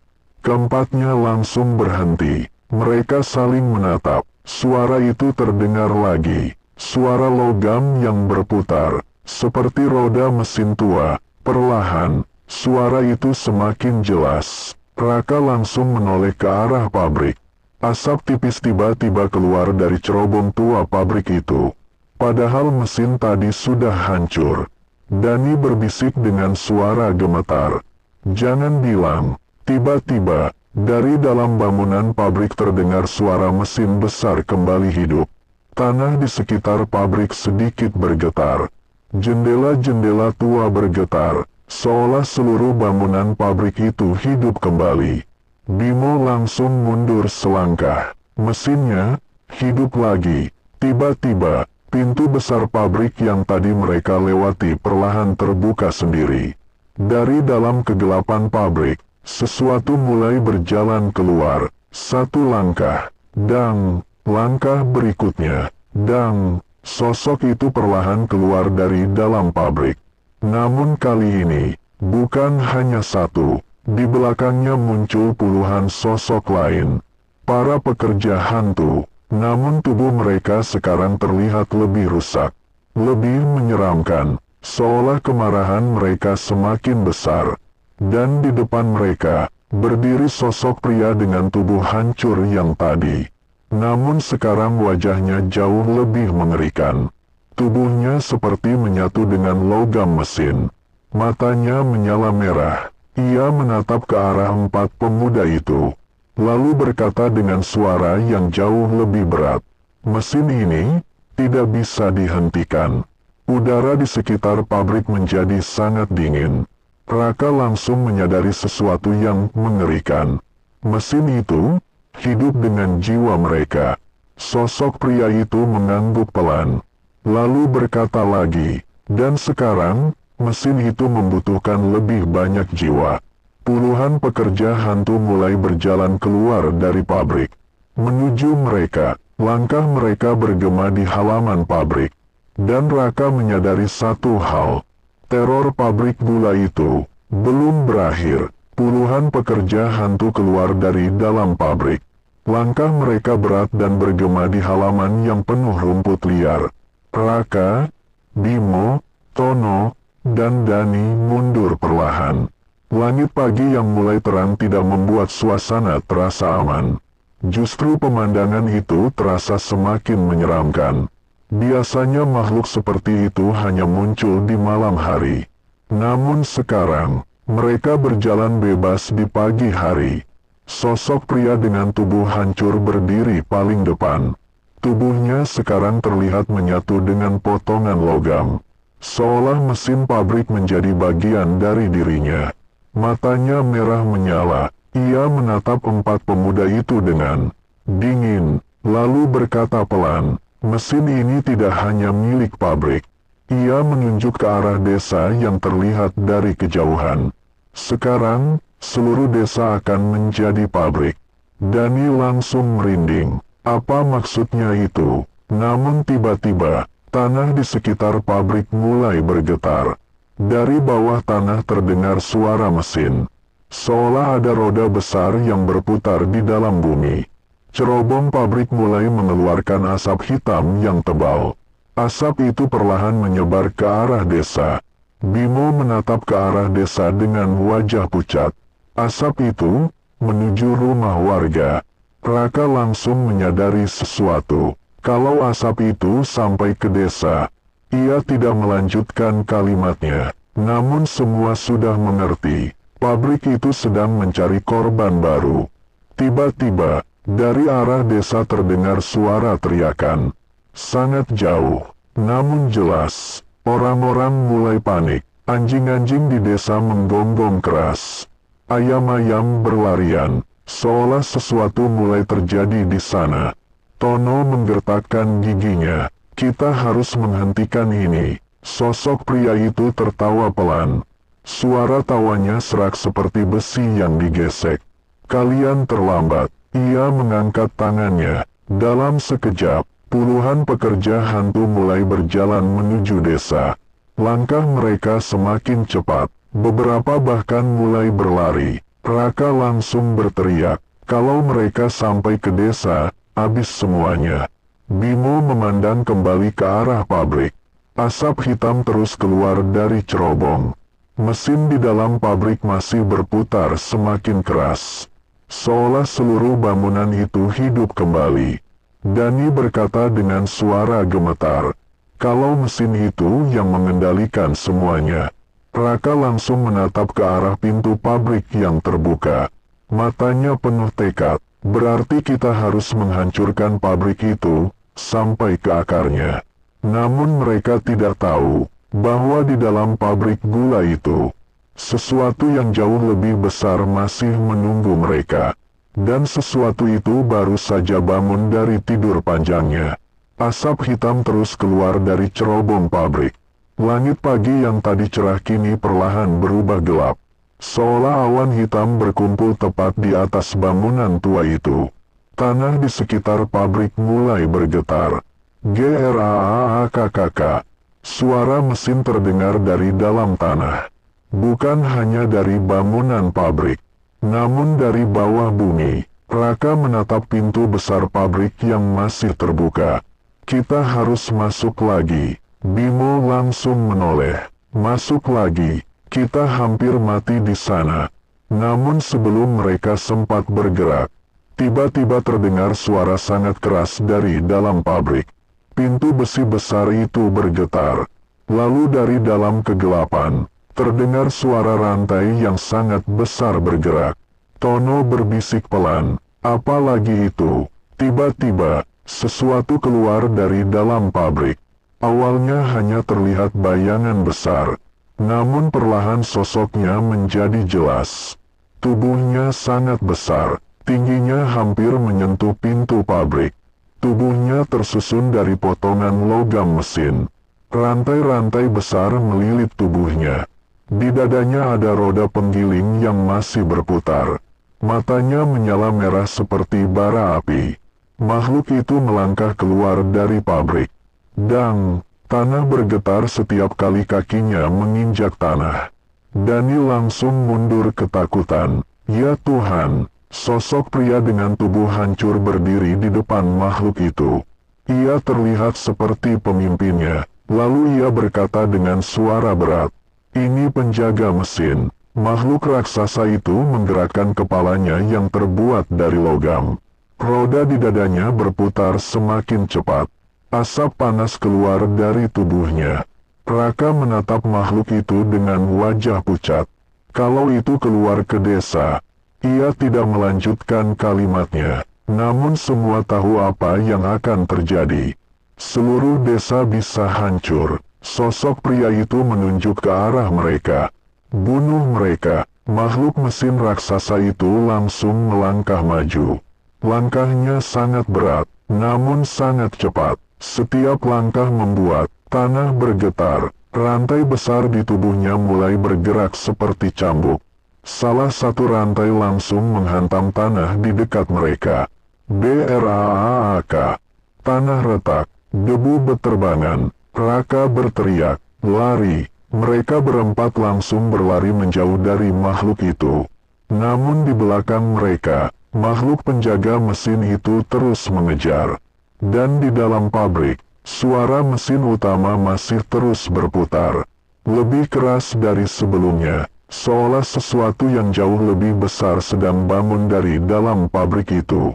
Keempatnya langsung berhenti. Mereka saling menatap. Suara itu terdengar lagi. Suara logam yang berputar, seperti roda mesin tua. Perlahan, suara itu semakin jelas. Raka langsung menoleh ke arah pabrik. Asap tipis tiba-tiba keluar dari cerobong tua pabrik itu. Padahal mesin tadi sudah hancur. Dani berbisik dengan suara gemetar. Jangan bilang. Tiba-tiba, dari dalam bangunan pabrik terdengar suara mesin besar kembali hidup. Tanah di sekitar pabrik sedikit bergetar. Jendela-jendela tua bergetar, seolah seluruh bangunan pabrik itu hidup kembali. Bimo langsung mundur selangkah. Mesinnya hidup lagi. Tiba-tiba, pintu besar pabrik yang tadi mereka lewati perlahan terbuka sendiri. Dari dalam kegelapan pabrik, sesuatu mulai berjalan keluar. Satu langkah, dang, langkah berikutnya, dang, sosok itu perlahan keluar dari dalam pabrik. Namun kali ini, bukan hanya satu, di belakangnya muncul puluhan sosok lain. Para pekerja hantu, namun tubuh mereka sekarang terlihat lebih rusak, lebih menyeramkan, seolah kemarahan mereka semakin besar. Dan di depan mereka, berdiri sosok pria dengan tubuh hancur yang tadi. Namun sekarang wajahnya jauh lebih mengerikan. Tubuhnya seperti menyatu dengan logam mesin. Matanya menyala merah. Ia menatap ke arah empat pemuda itu. Lalu berkata dengan suara yang jauh lebih berat. Mesin ini tidak bisa dihentikan. Udara di sekitar pabrik menjadi sangat dingin. Raka langsung menyadari sesuatu yang mengerikan. Mesin itu hidup dengan jiwa mereka. Sosok pria itu mengangguk pelan, lalu berkata lagi, "Dan sekarang, mesin itu membutuhkan lebih banyak jiwa." Puluhan pekerja hantu mulai berjalan keluar dari pabrik. Menuju mereka, langkah mereka bergema di halaman pabrik. Dan Raka menyadari satu hal, teror pabrik gula itu belum berakhir. Puluhan pekerja hantu keluar dari dalam pabrik. Langkah mereka berat dan bergema di halaman yang penuh rumput liar. Raka, Bimo, Tono, dan Dani mundur perlahan. Langit pagi yang mulai terang tidak membuat suasana terasa aman. Justru pemandangan itu terasa semakin menyeramkan. Biasanya makhluk seperti itu hanya muncul di malam hari. Namun sekarang, mereka berjalan bebas di pagi hari. Sosok pria dengan tubuh hancur berdiri paling depan. Tubuhnya sekarang terlihat menyatu dengan potongan logam, seolah mesin pabrik menjadi bagian dari dirinya. Matanya merah menyala. Ia menatap empat pemuda itu dengan dingin, lalu berkata pelan, "Mesin ini tidak hanya milik pabrik." Ia menunjuk ke arah desa yang terlihat dari kejauhan. "Sekarang, seluruh desa akan menjadi pabrik." Dani langsung merinding. Apa maksudnya itu? Namun tiba-tiba, tanah di sekitar pabrik mulai bergetar. Dari bawah tanah terdengar suara mesin. Seolah ada roda besar yang berputar di dalam bumi. Cerobong pabrik mulai mengeluarkan asap hitam yang tebal. Asap itu perlahan menyebar ke arah desa. Bimo menatap ke arah desa dengan wajah pucat. Asap itu menuju rumah warga. Raka langsung menyadari sesuatu. Kalau asap itu sampai ke desa, ia tidak melanjutkan kalimatnya. Namun semua sudah mengerti. Pabrik itu sedang mencari korban baru. Tiba-tiba, dari arah desa terdengar suara teriakan. Sangat jauh, namun jelas. Orang-orang mulai panik. Anjing-anjing di desa menggonggong keras. Ayam-ayam berlarian, seolah sesuatu mulai terjadi di sana. Tono menggertakkan giginya. "Kita harus menghentikan ini." Sosok pria itu tertawa pelan. Suara tawanya serak seperti besi yang digesek. "Kalian terlambat." Ia mengangkat tangannya. Dalam sekejap, puluhan pekerja hantu mulai berjalan menuju desa. Langkah mereka semakin cepat. Beberapa bahkan mulai berlari. Raka langsung berteriak, "Kalau mereka sampai ke desa, habis semuanya." Bimo memandang kembali ke arah pabrik. Asap hitam terus keluar dari cerobong. Mesin di dalam pabrik masih berputar semakin keras. Seolah seluruh bangunan itu hidup kembali. Dani berkata dengan suara gemetar, "Kalau mesin itu yang mengendalikan semuanya." Raka langsung menatap ke arah pintu pabrik yang terbuka. Matanya penuh tekad. "Berarti kita harus menghancurkan pabrik itu sampai ke akarnya." Namun mereka tidak tahu bahwa di dalam pabrik gula itu, sesuatu yang jauh lebih besar masih menunggu mereka. Dan sesuatu itu baru saja bangun dari tidur panjangnya. Asap hitam terus keluar dari cerobong pabrik. Langit pagi yang tadi cerah kini perlahan berubah gelap. Seolah awan hitam berkumpul tepat di atas bangunan tua itu. Tanah di sekitar pabrik mulai bergetar. "Graakkkk." Suara mesin terdengar dari dalam tanah. Bukan hanya dari bangunan pabrik, namun dari bawah bumi. Raka menatap pintu besar pabrik yang masih terbuka. "Kita harus masuk lagi." Bimo langsung menoleh. "Masuk lagi, kita hampir mati di sana." Namun sebelum mereka sempat bergerak, tiba-tiba terdengar suara sangat keras dari dalam pabrik. Pintu besi besar itu bergetar. Lalu dari dalam kegelapan, terdengar suara rantai yang sangat besar bergerak. Tono berbisik pelan, "Apa lagi itu?" Tiba-tiba, sesuatu keluar dari dalam pabrik. Awalnya hanya terlihat bayangan besar. Namun perlahan sosoknya menjadi jelas. Tubuhnya sangat besar, tingginya hampir menyentuh pintu pabrik. Tubuhnya tersusun dari potongan logam mesin. Rantai-rantai besar melilit tubuhnya. Di dadanya ada roda penggiling yang masih berputar. Matanya menyala merah seperti bara api. Makhluk itu melangkah keluar dari pabrik. Dang! Tanah bergetar setiap kali kakinya menginjak tanah. Dani langsung mundur ketakutan. Ya Tuhan, sosok pria dengan tubuh hancur berdiri di depan makhluk itu. Ia terlihat seperti pemimpinnya. Lalu ia berkata dengan suara berat, "Ini penjaga mesin." Makhluk raksasa itu menggerakkan kepalanya yang terbuat dari logam. Roda di dadanya berputar semakin cepat. Asap panas keluar dari tubuhnya. Raka menatap makhluk itu dengan wajah pucat. Kalau itu keluar ke desa, ia tidak melanjutkan kalimatnya. Namun semua tahu apa yang akan terjadi. Seluruh desa bisa hancur. Sosok pria itu menunjuk ke arah mereka. Bunuh mereka. Makhluk mesin raksasa itu langsung melangkah maju. Langkahnya sangat berat, namun sangat cepat. Setiap langkah membuat tanah bergetar. Rantai besar di tubuhnya mulai bergerak seperti cambuk. Salah satu rantai langsung menghantam tanah di dekat mereka. Braak. Tanah retak. Debu beterbangan. Raka berteriak, "Lari!" Mereka berempat langsung berlari menjauh dari makhluk itu. Namun di belakang mereka, makhluk penjaga mesin itu terus mengejar. Dan di dalam pabrik, suara mesin utama masih terus berputar. Lebih keras dari sebelumnya, seolah sesuatu yang jauh lebih besar sedang bangun dari dalam pabrik itu.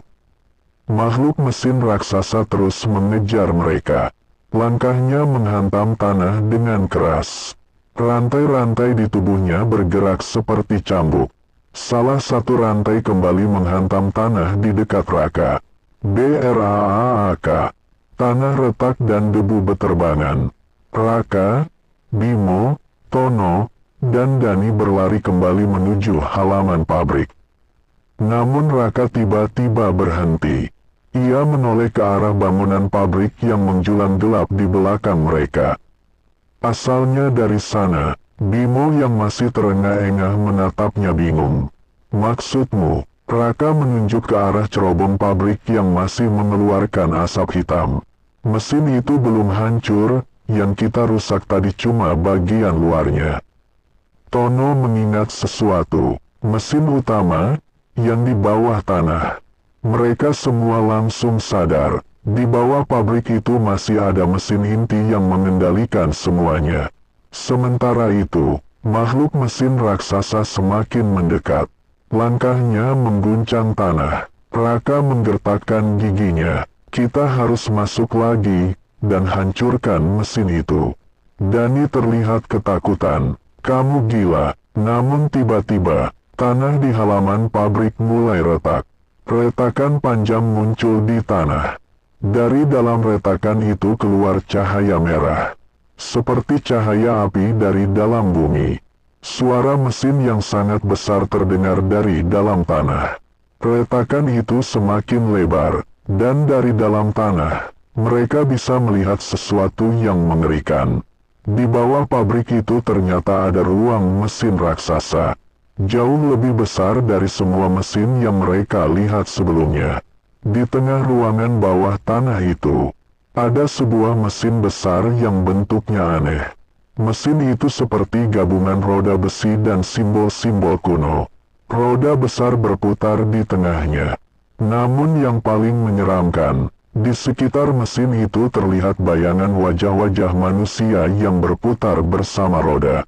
Makhluk mesin raksasa terus mengejar mereka. Langkahnya menghantam tanah dengan keras. Rantai-rantai di tubuhnya bergerak seperti cambuk. Salah satu rantai kembali menghantam tanah di dekat Raka. Braak. Tanah retak dan debu beterbangan. Raka, Bimo, Tono, dan Dani berlari kembali menuju halaman pabrik. Namun Raka tiba-tiba berhenti. Ia menoleh ke arah bangunan pabrik yang menjulang gelap di belakang mereka. Asalnya dari sana, Bimo yang masih terengah-engah menatapnya bingung. "Maksudmu?" Raka menunjuk ke arah cerobong pabrik yang masih mengeluarkan asap hitam. "Mesin itu belum hancur, yang kita rusak tadi cuma bagian luarnya." Tono mengingat sesuatu. Mesin utama, yang di bawah tanah. Mereka semua langsung sadar. Di bawah pabrik itu masih ada mesin inti yang mengendalikan semuanya. Sementara itu, makhluk mesin raksasa semakin mendekat. Langkahnya mengguncang tanah. Raka menggertakkan giginya. "Kita harus masuk lagi dan hancurkan mesin itu." Dani terlihat ketakutan. "Kamu gila." Namun tiba-tiba, tanah di halaman pabrik mulai retak. Retakan panjang muncul di tanah. Dari dalam retakan itu keluar cahaya merah. Seperti cahaya api dari dalam bumi. Suara mesin yang sangat besar terdengar dari dalam tanah. Retakan itu semakin lebar, dan dari dalam tanah, mereka bisa melihat sesuatu yang mengerikan. Di bawah pabrik itu ternyata ada ruang mesin raksasa. Jauh lebih besar dari semua mesin yang mereka lihat sebelumnya. Di tengah ruangan bawah tanah itu, ada sebuah mesin besar yang bentuknya aneh. Mesin itu seperti gabungan roda besi dan simbol-simbol kuno. Roda besar berputar di tengahnya. Namun yang paling menyeramkan, di sekitar mesin itu terlihat bayangan wajah-wajah manusia yang berputar bersama roda.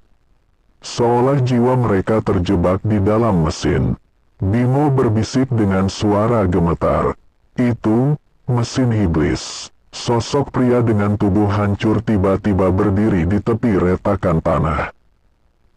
Seolah jiwa mereka terjebak di dalam mesin. Bimo berbisik dengan suara gemetar. "Itu, mesin iblis." Sosok pria dengan tubuh hancur tiba-tiba berdiri di tepi retakan tanah.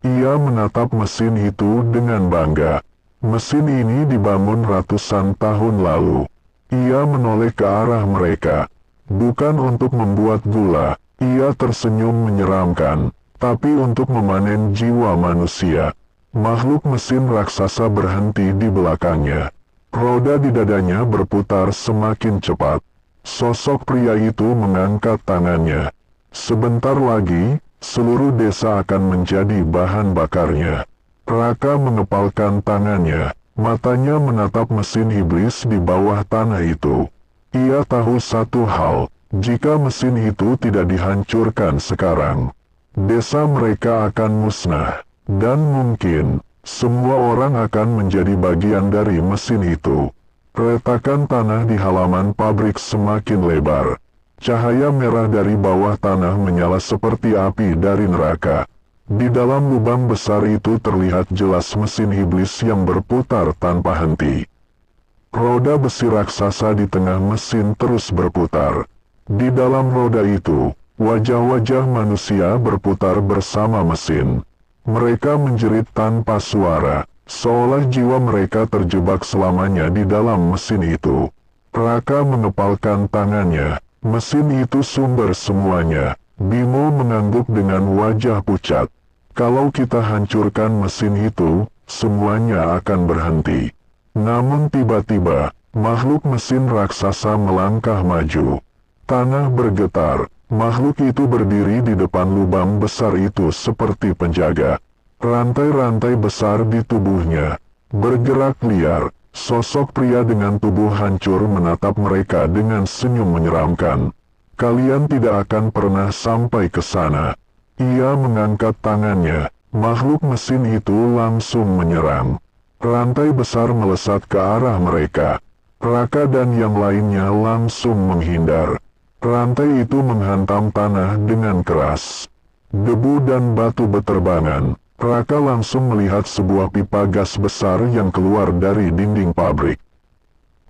Ia menatap mesin itu dengan bangga. Mesin ini dibangun ratusan tahun lalu. Ia menoleh ke arah mereka. Bukan untuk membuat gula, ia tersenyum menyeramkan. Tapi untuk memanen jiwa manusia, makhluk mesin raksasa berhenti di belakangnya. Roda di dadanya berputar semakin cepat. Sosok pria itu mengangkat tangannya. Sebentar lagi, seluruh desa akan menjadi bahan bakarnya. Raka mengepalkan tangannya, matanya menatap mesin iblis di bawah tanah itu. Ia tahu satu hal, jika mesin itu tidak dihancurkan sekarang, desa mereka akan musnah, dan mungkin semua orang akan menjadi bagian dari mesin itu. Retakan tanah di halaman pabrik semakin lebar. Cahaya merah dari bawah tanah menyala seperti api dari neraka. Di dalam lubang besar itu terlihat jelas mesin iblis yang berputar tanpa henti. Roda besi raksasa di tengah mesin terus berputar. Di dalam roda itu, wajah-wajah manusia berputar bersama mesin. Mereka menjerit tanpa suara, seolah jiwa mereka terjebak selamanya di dalam mesin itu. Raka mengepalkan tangannya, mesin itu sumber semuanya. Bimo mengangguk dengan wajah pucat. Kalau kita hancurkan mesin itu, semuanya akan berhenti. Namun tiba-tiba, makhluk mesin raksasa melangkah maju. Tanah bergetar, makhluk itu berdiri di depan lubang besar itu seperti penjaga. Rantai-rantai besar di tubuhnya bergerak liar. Sosok pria dengan tubuh hancur menatap mereka dengan senyum menyeramkan. Kalian tidak akan pernah sampai ke sana. Ia mengangkat tangannya, makhluk mesin itu langsung menyerang. Rantai besar melesat ke arah mereka. Raka dan yang lainnya langsung menghindar. Rantai itu menghantam tanah dengan keras. Debu dan batu beterbangan. Raka langsung melihat sebuah pipa gas besar yang keluar dari dinding pabrik.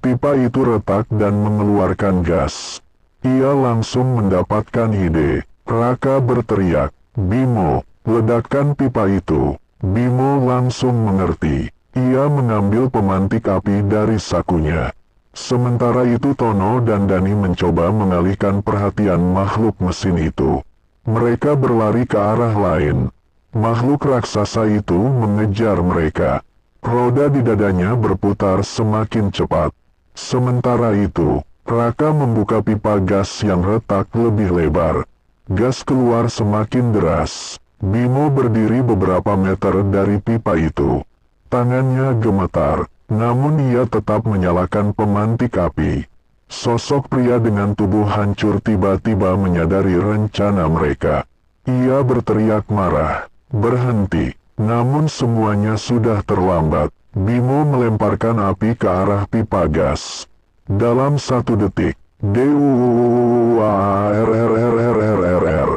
Pipa itu retak dan mengeluarkan gas. Ia langsung mendapatkan ide. Raka berteriak, "Bimo, ledakkan pipa itu." Bimo langsung mengerti. Ia mengambil pemantik api dari sakunya. Sementara itu Tono dan Dani mencoba mengalihkan perhatian makhluk mesin itu. Mereka berlari ke arah lain. Makhluk raksasa itu mengejar mereka. Roda di dadanya berputar semakin cepat. Sementara itu, Raka membuka pipa gas yang retak lebih lebar. Gas keluar semakin deras. Bimo berdiri beberapa meter dari pipa itu. Tangannya gemetar, namun ia tetap menyalakan pemantik api. Sosok pria dengan tubuh hancur tiba-tiba menyadari rencana mereka. Ia berteriak marah. Berhenti, namun semuanya sudah terlambat. Bimo melemparkan api ke arah pipa gas. Dalam 1 detik, DUARRRRRR.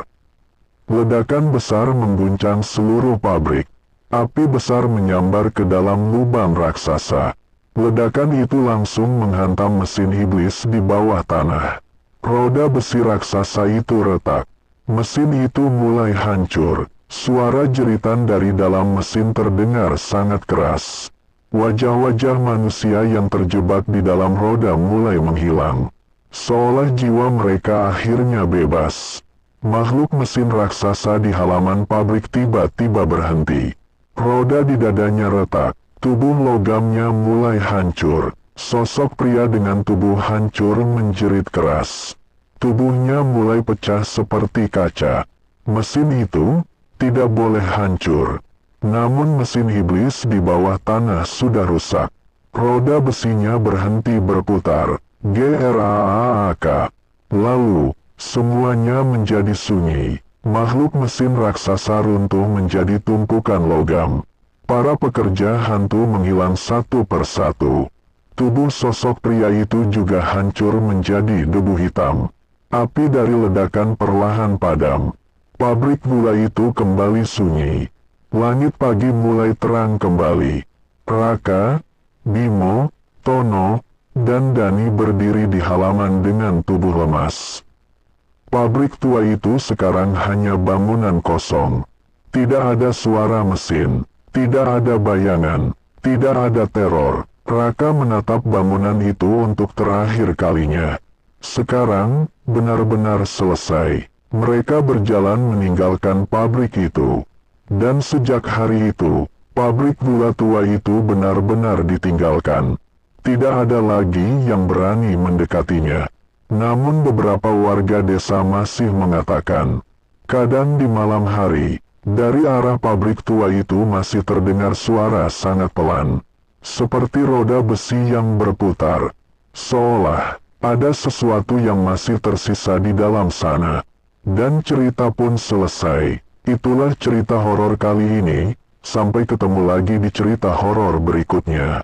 Ledakan besar mengguncang seluruh pabrik. Api besar menyambar ke dalam lubang raksasa. Ledakan itu langsung menghantam mesin iblis di bawah tanah. Roda besi raksasa itu retak. Mesin itu mulai hancur. Suara jeritan dari dalam mesin terdengar sangat keras. Wajah-wajah manusia yang terjebak di dalam roda mulai menghilang. Seolah jiwa mereka akhirnya bebas. Makhluk mesin raksasa di halaman pabrik tiba-tiba berhenti. Roda di dadanya retak. Tubuh logamnya mulai hancur. Sosok pria dengan tubuh hancur menjerit keras. Tubuhnya mulai pecah seperti kaca. Mesin itu tidak boleh hancur. Namun mesin iblis di bawah tanah sudah rusak. Roda besinya berhenti berputar. GRAAK. Lalu, semuanya menjadi sunyi. Makhluk mesin raksasa runtuh menjadi tumpukan logam. Para pekerja hantu menghilang satu persatu. Tubuh sosok pria itu juga hancur menjadi debu hitam. Api dari ledakan perlahan padam. Pabrik gula itu kembali sunyi. Langit pagi mulai terang kembali. Raka, Bimo, Tono, dan Dani berdiri di halaman dengan tubuh lemas. Pabrik tua itu sekarang hanya bangunan kosong. Tidak ada suara mesin, tidak ada bayangan, tidak ada teror. Raka menatap bangunan itu untuk terakhir kalinya. Sekarang, benar-benar selesai. Mereka berjalan meninggalkan pabrik itu. Dan sejak hari itu, pabrik gula tua itu benar-benar ditinggalkan. Tidak ada lagi yang berani mendekatinya. Namun beberapa warga desa masih mengatakan, kadang di malam hari, dari arah pabrik tua itu masih terdengar suara sangat pelan, seperti roda besi yang berputar, seolah ada sesuatu yang masih tersisa di dalam sana. Dan cerita pun selesai. Itulah cerita horor kali ini. Sampai ketemu lagi di cerita horor berikutnya.